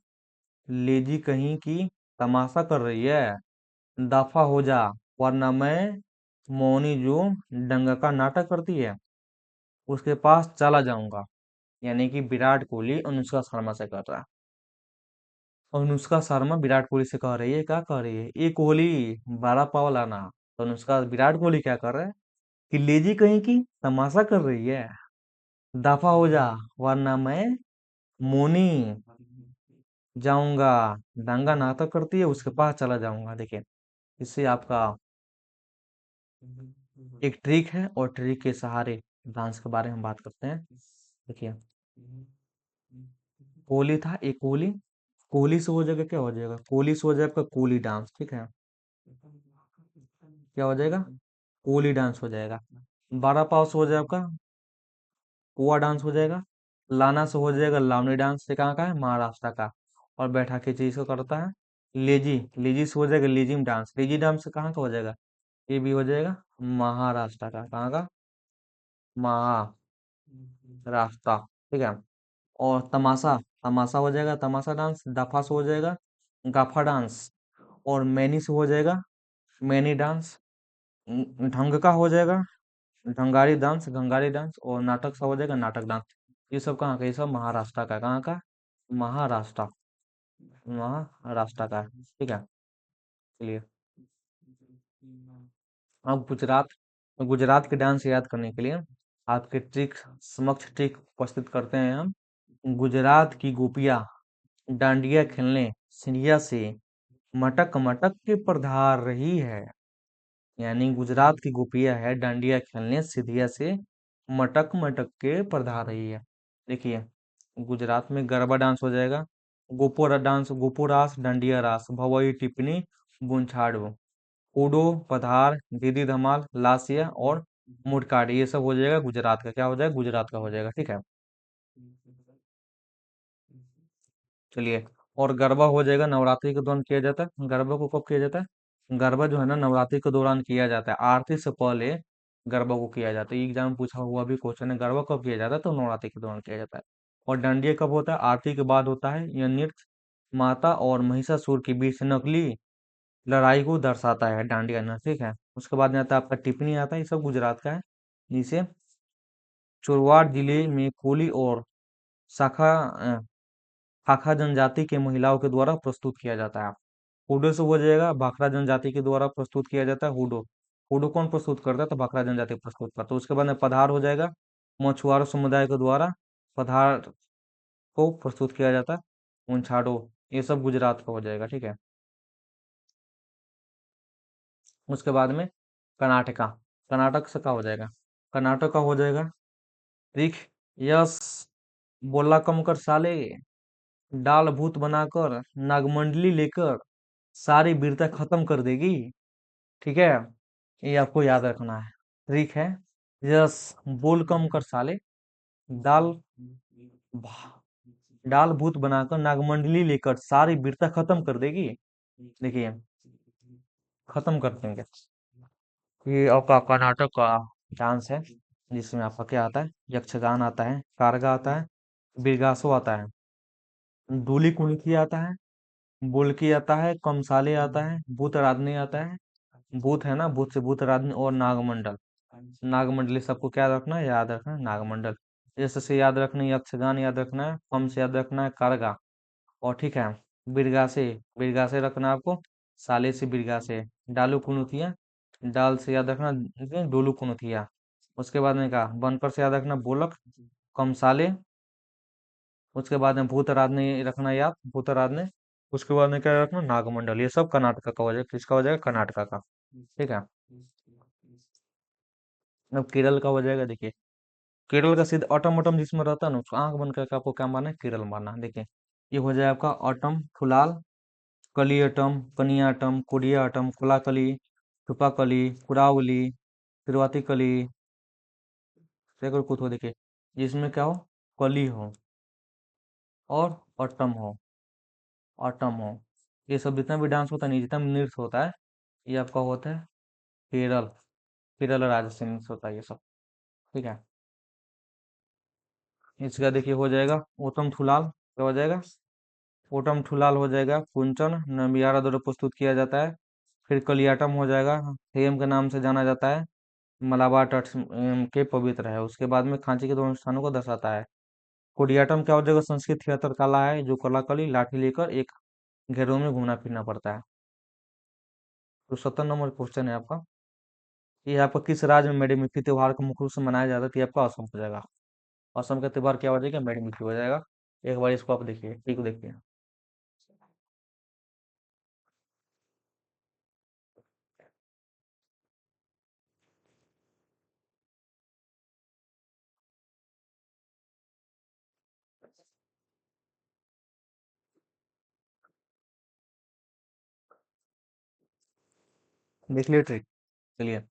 लेजी कहीं की तमाशा कर रही है, दफा हो जा, वरना मैं मौनी जो डंगा का नाटक करती है उसके पास चला जाऊंगा। यानी कि विराट कोहली अनुष्का शर्मा से कर रहा है, अनुष्का शर्मा विराट कोहली से कह रही है, क्या कह रही है, ए कोहली बड़ा पाव लाना। तो अनुष्का विराट कोहली क्या कर रहा है कि लेजी कहीं की तमाशा कर रही है, दफा हो जा, वरना मैं मोनी जाऊंगा, दंगा नाटक करती है उसके पास चला जाऊंगा। देखिए, इससे आपका एक ट्रिक है, और ट्रिक के सहारे डांस के बारे में हम बात करते हैं। देखिए, कोहली था एक कोहली, कोहली से हो जाएगा क्या हो जाएगा, कोहली से हो जाएगा आपका कोहली डांस। ठीक है, क्या हो जाएगा, कोहली डांस हो जाएगा। बारह पाव से हो जाएगा आपका कुआ डांस हो जाएगा। लाना से हो जाएगा लावनी डांस, से कहाँ का है, महाराष्ट्र का। और बैठा के चीज को करता है लेजी, लेजी से हो जाएगा लेजिम डांस, लेजी डांस से कहाँ का हो जाएगा, ये भी हो जाएगा महाराष्ट्र का, कहाँ का, महाराष्ट्र। ठीक है, और तमाशा, तमाशा हो जाएगा तमाशा डांस, दफा से हो जाएगा गाफा डांस, और मैनी से हो जाएगा मैनी डांस, ढंग का हो जाएगा ढंगारी डांस, गंगारी डांस, और नाटक सा हो जाएगा नाटक डांस। ये सब कहाँ का, ये सब महाराष्ट्र का है। कहाँ का, महाराष्ट्र, महाराष्ट्र का है। ठीक है, चलिए अब गुजरात, गुजरात के डांस याद करने के लिए आपके ट्रिक समक्ष ट्रिक उपस्थित करते हैं हम। गुजरात की गोपियां डांडिया खेलने सिंधिया से मटक मटक के पधार रही है। यानी गुजरात की गोपियां है डांडिया खेलने सिंधिया से मटक मटक के पधार रही है। देखिए, गुजरात में गरबा डांस हो जाएगा, गोपोरा डांस, गोपो रास, डांडिया रास, भवई टिप्पणी, बुनछाड़ो, कूडो, पधार, दीदी धमाल, लासिया, और मुटकाट, ये सब हो जाएगा गुजरात का, क्या हो जाएगा, गुजरात का हो जाएगा। ठीक है, चलिए, और गरबा हो जाएगा नवरात्रि के दौरान किया जाता है। गरबा को कब किया जाता है, गरबा जो है ना नवरात्रि के दौरान किया जाता है, आरती से पहले गरबा को किया जाता है। एग्जाम पूछा हुआ भी क्वेश्चन है, गरबा कब किया जाता है, तो नवरात्रि के दौरान किया जाता है। और डांडिया कब होता है, आरती के बाद होता है। यह नृत्य माता और महिषासुर के बीच नकली लड़ाई को दर्शाता है, डांडिया नृत्य। ठीक है, उसके बाद में आता है आपका टिप्पणी आता है, ये सब गुजरात का है, जिसे चोरवाड़ जिले में कोली और शाखा खाखा जनजाति के महिलाओं के द्वारा प्रस्तुत किया जाता है। हुडो से हो जाएगा भाखड़ा जनजाति के द्वारा प्रस्तुत किया जाता है हुडो। हुडो कौन प्रस्तुत करता है, तो भाखड़ा जनजाति प्रस्तुत करता है। उसके बाद में पधार हो जाएगा मछुआरा समुदाय के द्वारा, पधार को प्रस्तुत किया जाता है। उनछाड़ो, ये सब गुजरात का हो जाएगा, ठीक है। उसके बाद में कर्नाटका, कर्नाटक से का हो जाएगा, कर्नाटक का हो जाएगा ऋख, यस, बोला कम कर साले, डाल भूत बनाकर, नागमंडली लेकर, सारी वीरता खत्म कर देगी, ठीक है। ये आपको याद रखना है। ऋख है, यस, बोल कम कर साले, डाल डाल भूत बनाकर नागमंडली लेकर सारी वीरता खत्म कर देगी। देखिए, खत्म कर देंगे। ये आपका कर्नाटक का डांस है, जिसमें आपका क्या आता है, यक्षगान आता है, कारगा आता है, बिरगासो आता है, डोली कुणकी आता है, बुल्की आता है, कमसाले आता है, भूतराधनी आता है, भूत है ना, भूत से भूतराधनी, और नागमंडल। नागमंडली सबको क्या रखना है, याद रखना है, नागमंडल। जैसे से याद रखना है, यक्षगान याद रखना है, कम से याद रखना है कारगा, और ठीक है, बिरगासे, बिरगासे रखना है आपको, साले से बिरगासे, डालू कुनुतिया, डाल से याद रखना डोलू कुनुतिया। उसके बाद में कहा बनकर से याद रखना बोलक, कमसाले। उसके बाद में भूतराधनी रखना याद, भूतराधनी। उसके बाद में क्या रखना, नागमंडल। ये सब कर्नाटक का हो जाएगा, किसका हो जाएगा, कर्नाटक का, ठीक है। अब केरल का हो जाएगा, देखिए, केरल का सिर्फ ऑटम ऑटम जिसमें रहता है ना, उसको आंख बंद करके आपको क्या मारना है, केरल मारना है। देखिए, ये हो जाएगा आपका ऑटम फुलाल, कलियटम, कनियाटम, कुडियाटम, कुलाकली, टुपाकली, कुरावली, तिरुवातिकली, शेखर कुछ हो, देखिए, जिसमें क्या हो, कली हो और ऑटम हो, ऑटम हो। ये सब जितना भी डांस होता है, नहीं, जितना भी नृत्य होता है, ये आपका होता है केरल, केरल राज्य से नृत्य होता है ये सब, ठीक है। इसका देखिए हो जाएगा ओटम ठुलाल, क्या हो जाएगा, ओटम ठुलाल हो जाएगा, कुंचन नमियारा द्वारा प्रस्तुत किया जाता है। फिर कलियाटम हो जाएगा, हेम के नाम से जाना जाता है, मलाबार तट के पवित्र है। उसके बाद में खांची के दोनों स्थानों को दर्शाता है। कोडियाटम क्या हो जाएगा, संस्कृत थिएटर कला है, जो कलाकली लाठी लेकर एक घेरों में घूमना फिरना पड़ता है। तो 70 नंबर क्वेश्चन है आपका, ये आपका किस राज्य में मेडे त्योहार को मुख्य रूप से मनाया जाता है, तो ये आपका असम हो जाएगा। असम का त्योहार क्या हो जाएगा, मेडे हो जाएगा। एक बार इसको आप देखिए, ठीक देखिए, देख लिया ट्रिक। चलिए,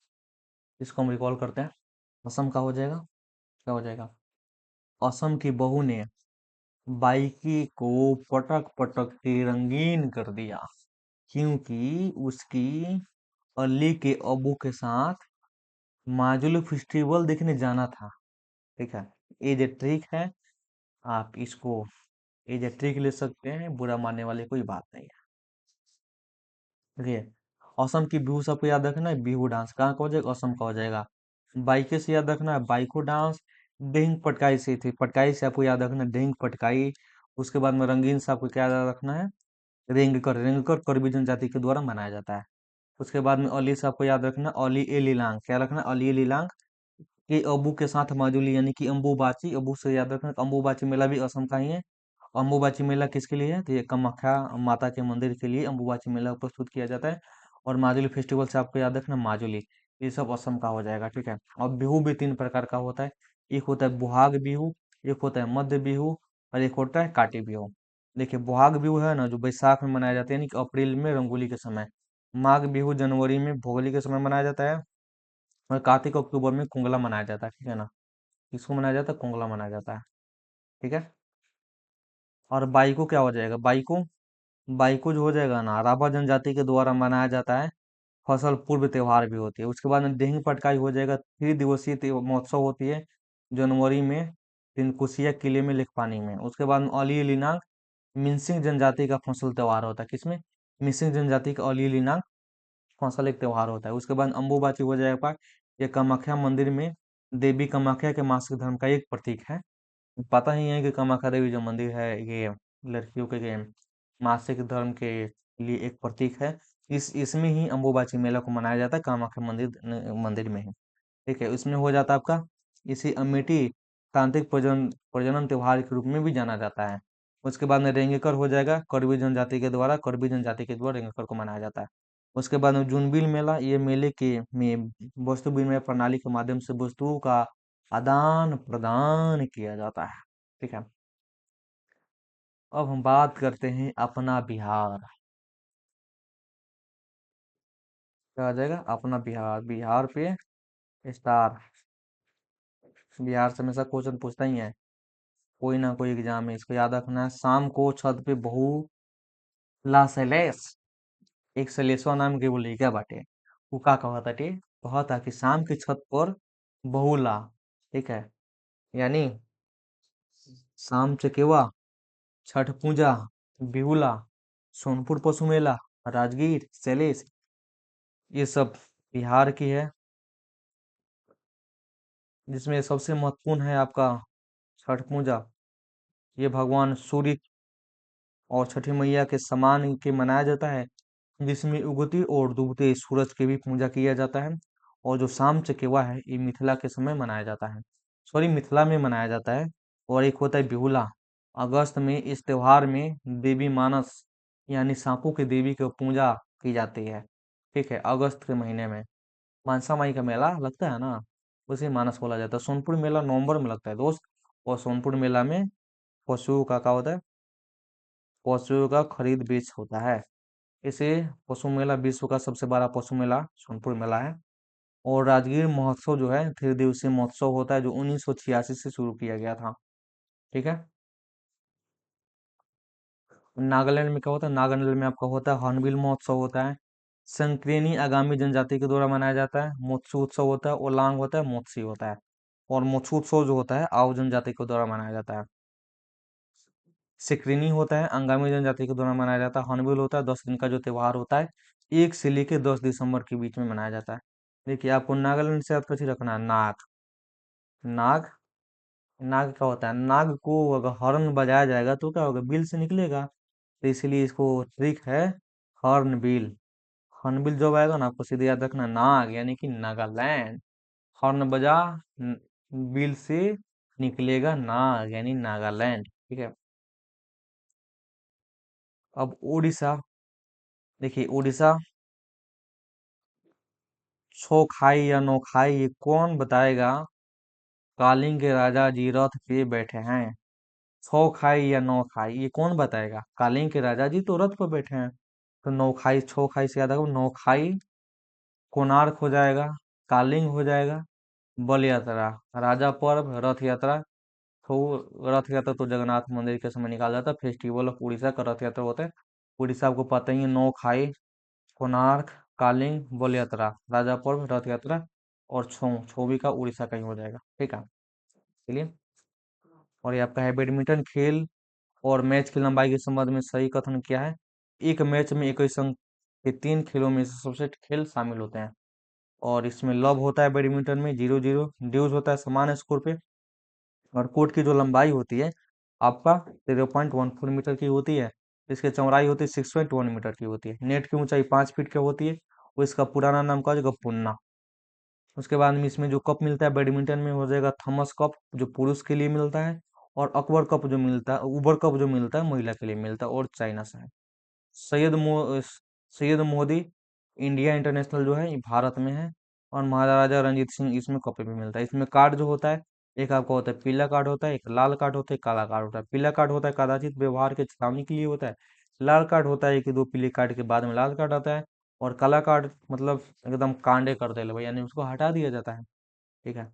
इसको हम रिकॉल करते हैं। असम का हो जाएगा, क्या हो जाएगा, असम की बहू ने बाइकी को पटक पटक के रंगीन कर दिया, क्योंकि उसकी अली के अबू के साथ माजुली फेस्टिवल देखने जाना था, ठीक है। ये जो ट्रिक है, आप इसको ये जो ट्रिक ले सकते हैं, बुरा मानने वाली कोई बात नहीं है। देखिए, असम की बिहू सबको याद रखना है, बिहू डांस कहाँ का हो जाएगा, असम का हो जाएगा। बाइके से याद रखना है, बाइको डांस। डिंग पटकाई से थी, पटकाई से आपको याद रखना है, डिंग पटकाई। उसके बाद में रंगीन से आपको क्या याद रखना है, रेंग कर कर्बी जनजाति के द्वारा मनाया जाता है। उसके बाद में अली से आपको याद रखना, अली ए लीलांग, क्या रखना, अली ए लीलांग के अबू के साथ माजुली, यानी कि अम्बुबाची। अबू से याद रखना, अम्बुबाची मेला भी असम का ही है। अम्बुबाची मेला किसके लिए है, तो ये कामाख्या माता के मंदिर के लिए अम्बुबाची मेला प्रस्तुत किया जाता है। और माजुली फेस्टिवल से आपको याद रखना, माजुली। ये सब असम का हो जाएगा, ठीक है। और बिहू भी 3 प्रकार का होता है, एक होता है बुहाग बिहू, एक होता है मध्य बिहू, और एक होता है काटी बिहू। देखिए, बुहाग बिहू है ना, जो बैसाख में मनाया जाता है, यानी कि अप्रैल में रंगोली के समय। माघ बिहू जनवरी में भोगली के समय मनाया जाता है। और कार्तिक अक्टूबर में कुंगला मनाया जाता है, ठीक है ना। किसको मनाया जाता है, कुंगला मनाया जाता है, ठीक है। और बाईको क्या हो जाएगा, बाईको, बाईको जो हो जाएगा ना, राभा जनजाति के द्वारा मनाया जाता है, फसल पूर्व त्योहार भी होती है। उसके बाद में देही पटकाई हो जाएगा, 3 दिवसीय महोत्सव होती है, जनवरी में, तिनकुसिया किले में, लिखपानी में। उसके बाद में अली लिनांग, मिसिंग जनजाति का फसल त्योहार होता है, किसमें, मिसिंग जनजाति का अली लिनांग फसल एक त्योहार होता है। उसके बाद अम्बुबाची हो जाएगा, ये कामाख्या मंदिर में देवी कामाख्या के मासिक धर्म का एक प्रतीक है। पता ही है कि कामाख्या देवी जो मंदिर है, ये लड़कियों के मासिक धर्म के लिए एक प्रतीक है। इसमें ही अम्बुबाची मेला को मनाया जाता है, कामाख्या मंदिर मंदिर में ही, ठीक है। इसमें हो जाता है आपका, इसी अमेठी तांत्रिक प्रजनन प्रजनन त्योहार के रूप में भी जाना जाता है। उसके बाद में रेंगेकर हो जाएगा, करबी जनजाति के द्वारा रेंगेकर को मनाया जाता है। उसके बाद में जूनबिल मेला, ये मेले के में वस्तु विनिमय प्रणाली के माध्यम से वस्तुओं का आदान प्रदान किया जाता है। ठीक है, अब हम बात करते हैं अपना बिहार। क्या आ जाएगा? अपना बिहार। बिहार पे स्टार। बिहार से हमेशा क्वेश्चन पूछता ही है, कोई ना कोई एग्जाम में। इसको याद रखना है। शाम को छत पे बहू ला सैलेस, एक सलेसवा नाम के बोले क्या बाटे, वो का कहता टे, कहता कि शाम की छत पर बहू ला। ठीक है, यानी शाम चकेवा, छठ पूजा, बिहुला, सोनपुर पशु मेला, राजगीर, सैलेस, ये सब बिहार की है। जिसमें सबसे महत्वपूर्ण है आपका छठ पूजा। ये भगवान सूर्य और छठी मैया के समान के मनाया जाता है, जिसमें उगती और डूबते सूरज की भी पूजा किया जाता है। और जो शाम चकेवा है, ये मिथिला के समय मनाया जाता है, सॉरी मिथिला में मनाया जाता है। और एक होता है बिहुला, अगस्त में। इस त्योहार में देवी मानस यानी सांपों की देवी की पूजा की जाती है। ठीक है, अगस्त के महीने में मानसा माई का मेला लगता है ना, उसे मानस बोला जाता है। सोनपुर मेला नवंबर में लगता है दोस्त। और सोनपुर मेला में पशुओं का क्या होता है? पशुओं का खरीद बेच होता है। इसे पशु मेला, विश्व का सबसे बड़ा पशु मेला सोनपुर मेला है। और राजगीर महोत्सव जो है 3 दिवसीय महोत्सव होता है, जो 1986 से शुरू किया गया था। ठीक है, नागालैंड में क्या होता है? नागालैंड में आपका होता है हॉर्नबिल महोत्सव होता है। संक्रेनी आगामी जनजाति के द्वारा मनाया जाता है। मोत्सु उत्सव होता है, ओलांग होता है, मोत्सी होता है। और मोत्सु उत्सव जो होता है आओ जनजाति के द्वारा मनाया जाता है। सिक्रिनी होता है अंगामी जनजाति के द्वारा मनाया जाता है। हॉर्नबिल होता है 10 दिन का जो त्योहार होता है, 1 से लेके 10 दिसंबर के बीच में मनाया जाता है। देखिए, आपको नागालैंड से याद कैसे रखना है? नाग। नाग, नाग क्या होता है? नाग को अगर हॉर्न बजाया जाएगा तो क्या होगा? बिल से निकलेगा। तो इसलिए इसको ट्रिक है हॉर्न बिल। हॉर्न बिल जब आएगा ना, आपको सीधे याद रखना नाग यानी कि नागालैंड। हॉर्न बजा, न- बिल से निकलेगा नाग यानी नागालैंड। ठीक है, अब उड़ीसा। देखिए उड़ीसा, छो खाई या नो खाई, ये कौन बताएगा? कालिंग के राजा जी रथ पे बैठे हैं। छो खाई या नौ खाई, ये कौन बताएगा? कालिंग के राजा जी तो रथ पर बैठे हैं। तो नौ खाई, छो खाई से याद आएगा नौ खाई, कोणार्क हो जाएगा, कालिंग हो जाएगा, बल यात्रा, राजा पर्व, रथ यात्रा। तो रथ यात्रा तो जगन्नाथ मंदिर के समय निकाला जाता है। फेस्टिवल ऑफ उड़ीसा का रथ यात्रा होता है। उड़ीसा आपको पता ही है, नौ खाई, कोणार्क, कालिंग, बल यात्रा, राजा पर्व, रथ यात्रा और छो भी का उड़ीसा का ही हो जाएगा। ठीक है, चलिए। और ये आपका है बैडमिंटन खेल और मैच की लंबाई के संबंध में सही कथन क्या है? एक मैच में एक ही संघ के 3 खेलों में से सबसे खेल शामिल होते हैं। और इसमें लव होता है बैडमिंटन में 0-0, ड्यूज होता है समान स्कोर पे। और कोर्ट की जो लंबाई होती है आपका 0.14 मीटर की होती है। इसकी चौड़ाई होती है 6.1 मीटर की होती है। नेट की ऊंचाई 5 फीट की होती है। और इसका पुराना नाम क्या हो जाएगा? पुन्ना। उसके बाद में इसमें जो कप मिलता है बैडमिंटन में हो जाएगा थॉमस कप, जो पुरुष के लिए मिलता है। और अकबर कप जो मिलता है, उबर कप जो मिलता है महिला के लिए मिलता है, और चाइना से है। सैयद मो सैयद मोदी इंडिया इंटरनेशनल जो है ये भारत में है। और महाराजा रंजीत सिंह इसमें कप भी मिलता है। इसमें कार्ड जो होता है, एक आपका होता है पीला कार्ड होता है, एक लाल कार्ड होता है, एक काला कार्ड होता है। पीला कार्ड होता है कदाचित व्यवहार के चेतावनी के लिए होता है। लाल कार्ड होता है कि दो पीले कार्ड के बाद में लाल कार्ड आता है। और काला कार्ड मतलब एकदम कांडे कर दे भाई, यानी उसको हटा दिया जाता है। ठीक है,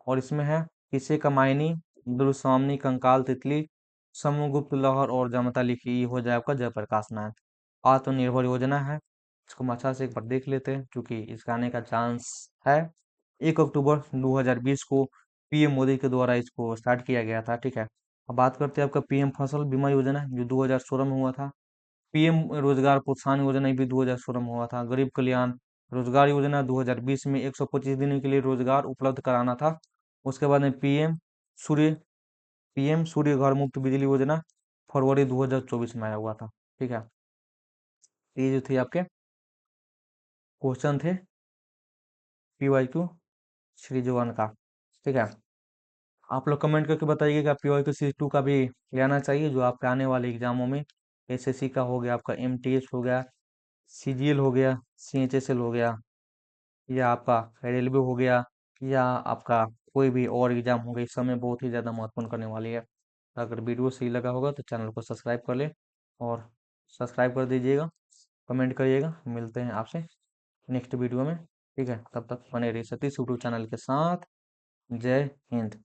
और इसमें है किसे कमायनी, दुर्स्वामिनी, कंकाल तितली, समुगुप्त लहर और जमता लिखी, ये हो जाए आपका जयप्रकाश नारायण। आत्मनिर्भर योजना है, इसको हम अच्छा से एक बार देख लेते हैं क्योंकि इसका आने का चांस है। 1 अक्टूबर 2020 को पीएम मोदी के द्वारा इसको स्टार्ट किया गया था। ठीक है, अब बात करते हैं आपका पीएम फसल बीमा योजना जो 2016 में हुआ था। पीएम रोजगार प्रोत्साहन योजना भी 2016 में हुआ था। गरीब कल्याण रोजगार योजना 2020 में 125 दिन के लिए रोजगार उपलब्ध कराना था। उसके बाद में सूर्य पीएम सूर्य घर मुफ्त बिजली योजना फरवरी 2024 में आया हुआ था। ठीक है, ये जो थे आपके क्वेश्चन थे PYQ सीरीज 1 का। ठीक है। आप लोग कमेंट करके बताइएगा PYQ सीरीज 2 का भी लेना चाहिए, जो आपके आने वाले एग्जामों में SSC का हो गया, आपका MTS हो गया, CGL हो गया, CHSL हो गया, या आपका रेलवे हो गया, या आपका कोई भी और एग्जाम हो गया, इस समय बहुत ही ज़्यादा महत्वपूर्ण करने वाली है। अगर वीडियो सही लगा होगा तो चैनल को सब्सक्राइब कर ले और सब्सक्राइब कर दीजिएगा, कमेंट करिएगा। मिलते हैं आपसे नेक्स्ट वीडियो में, ठीक है। तब तक बने रहिए सतीश यूट्यूब चैनल के साथ। जय हिंद।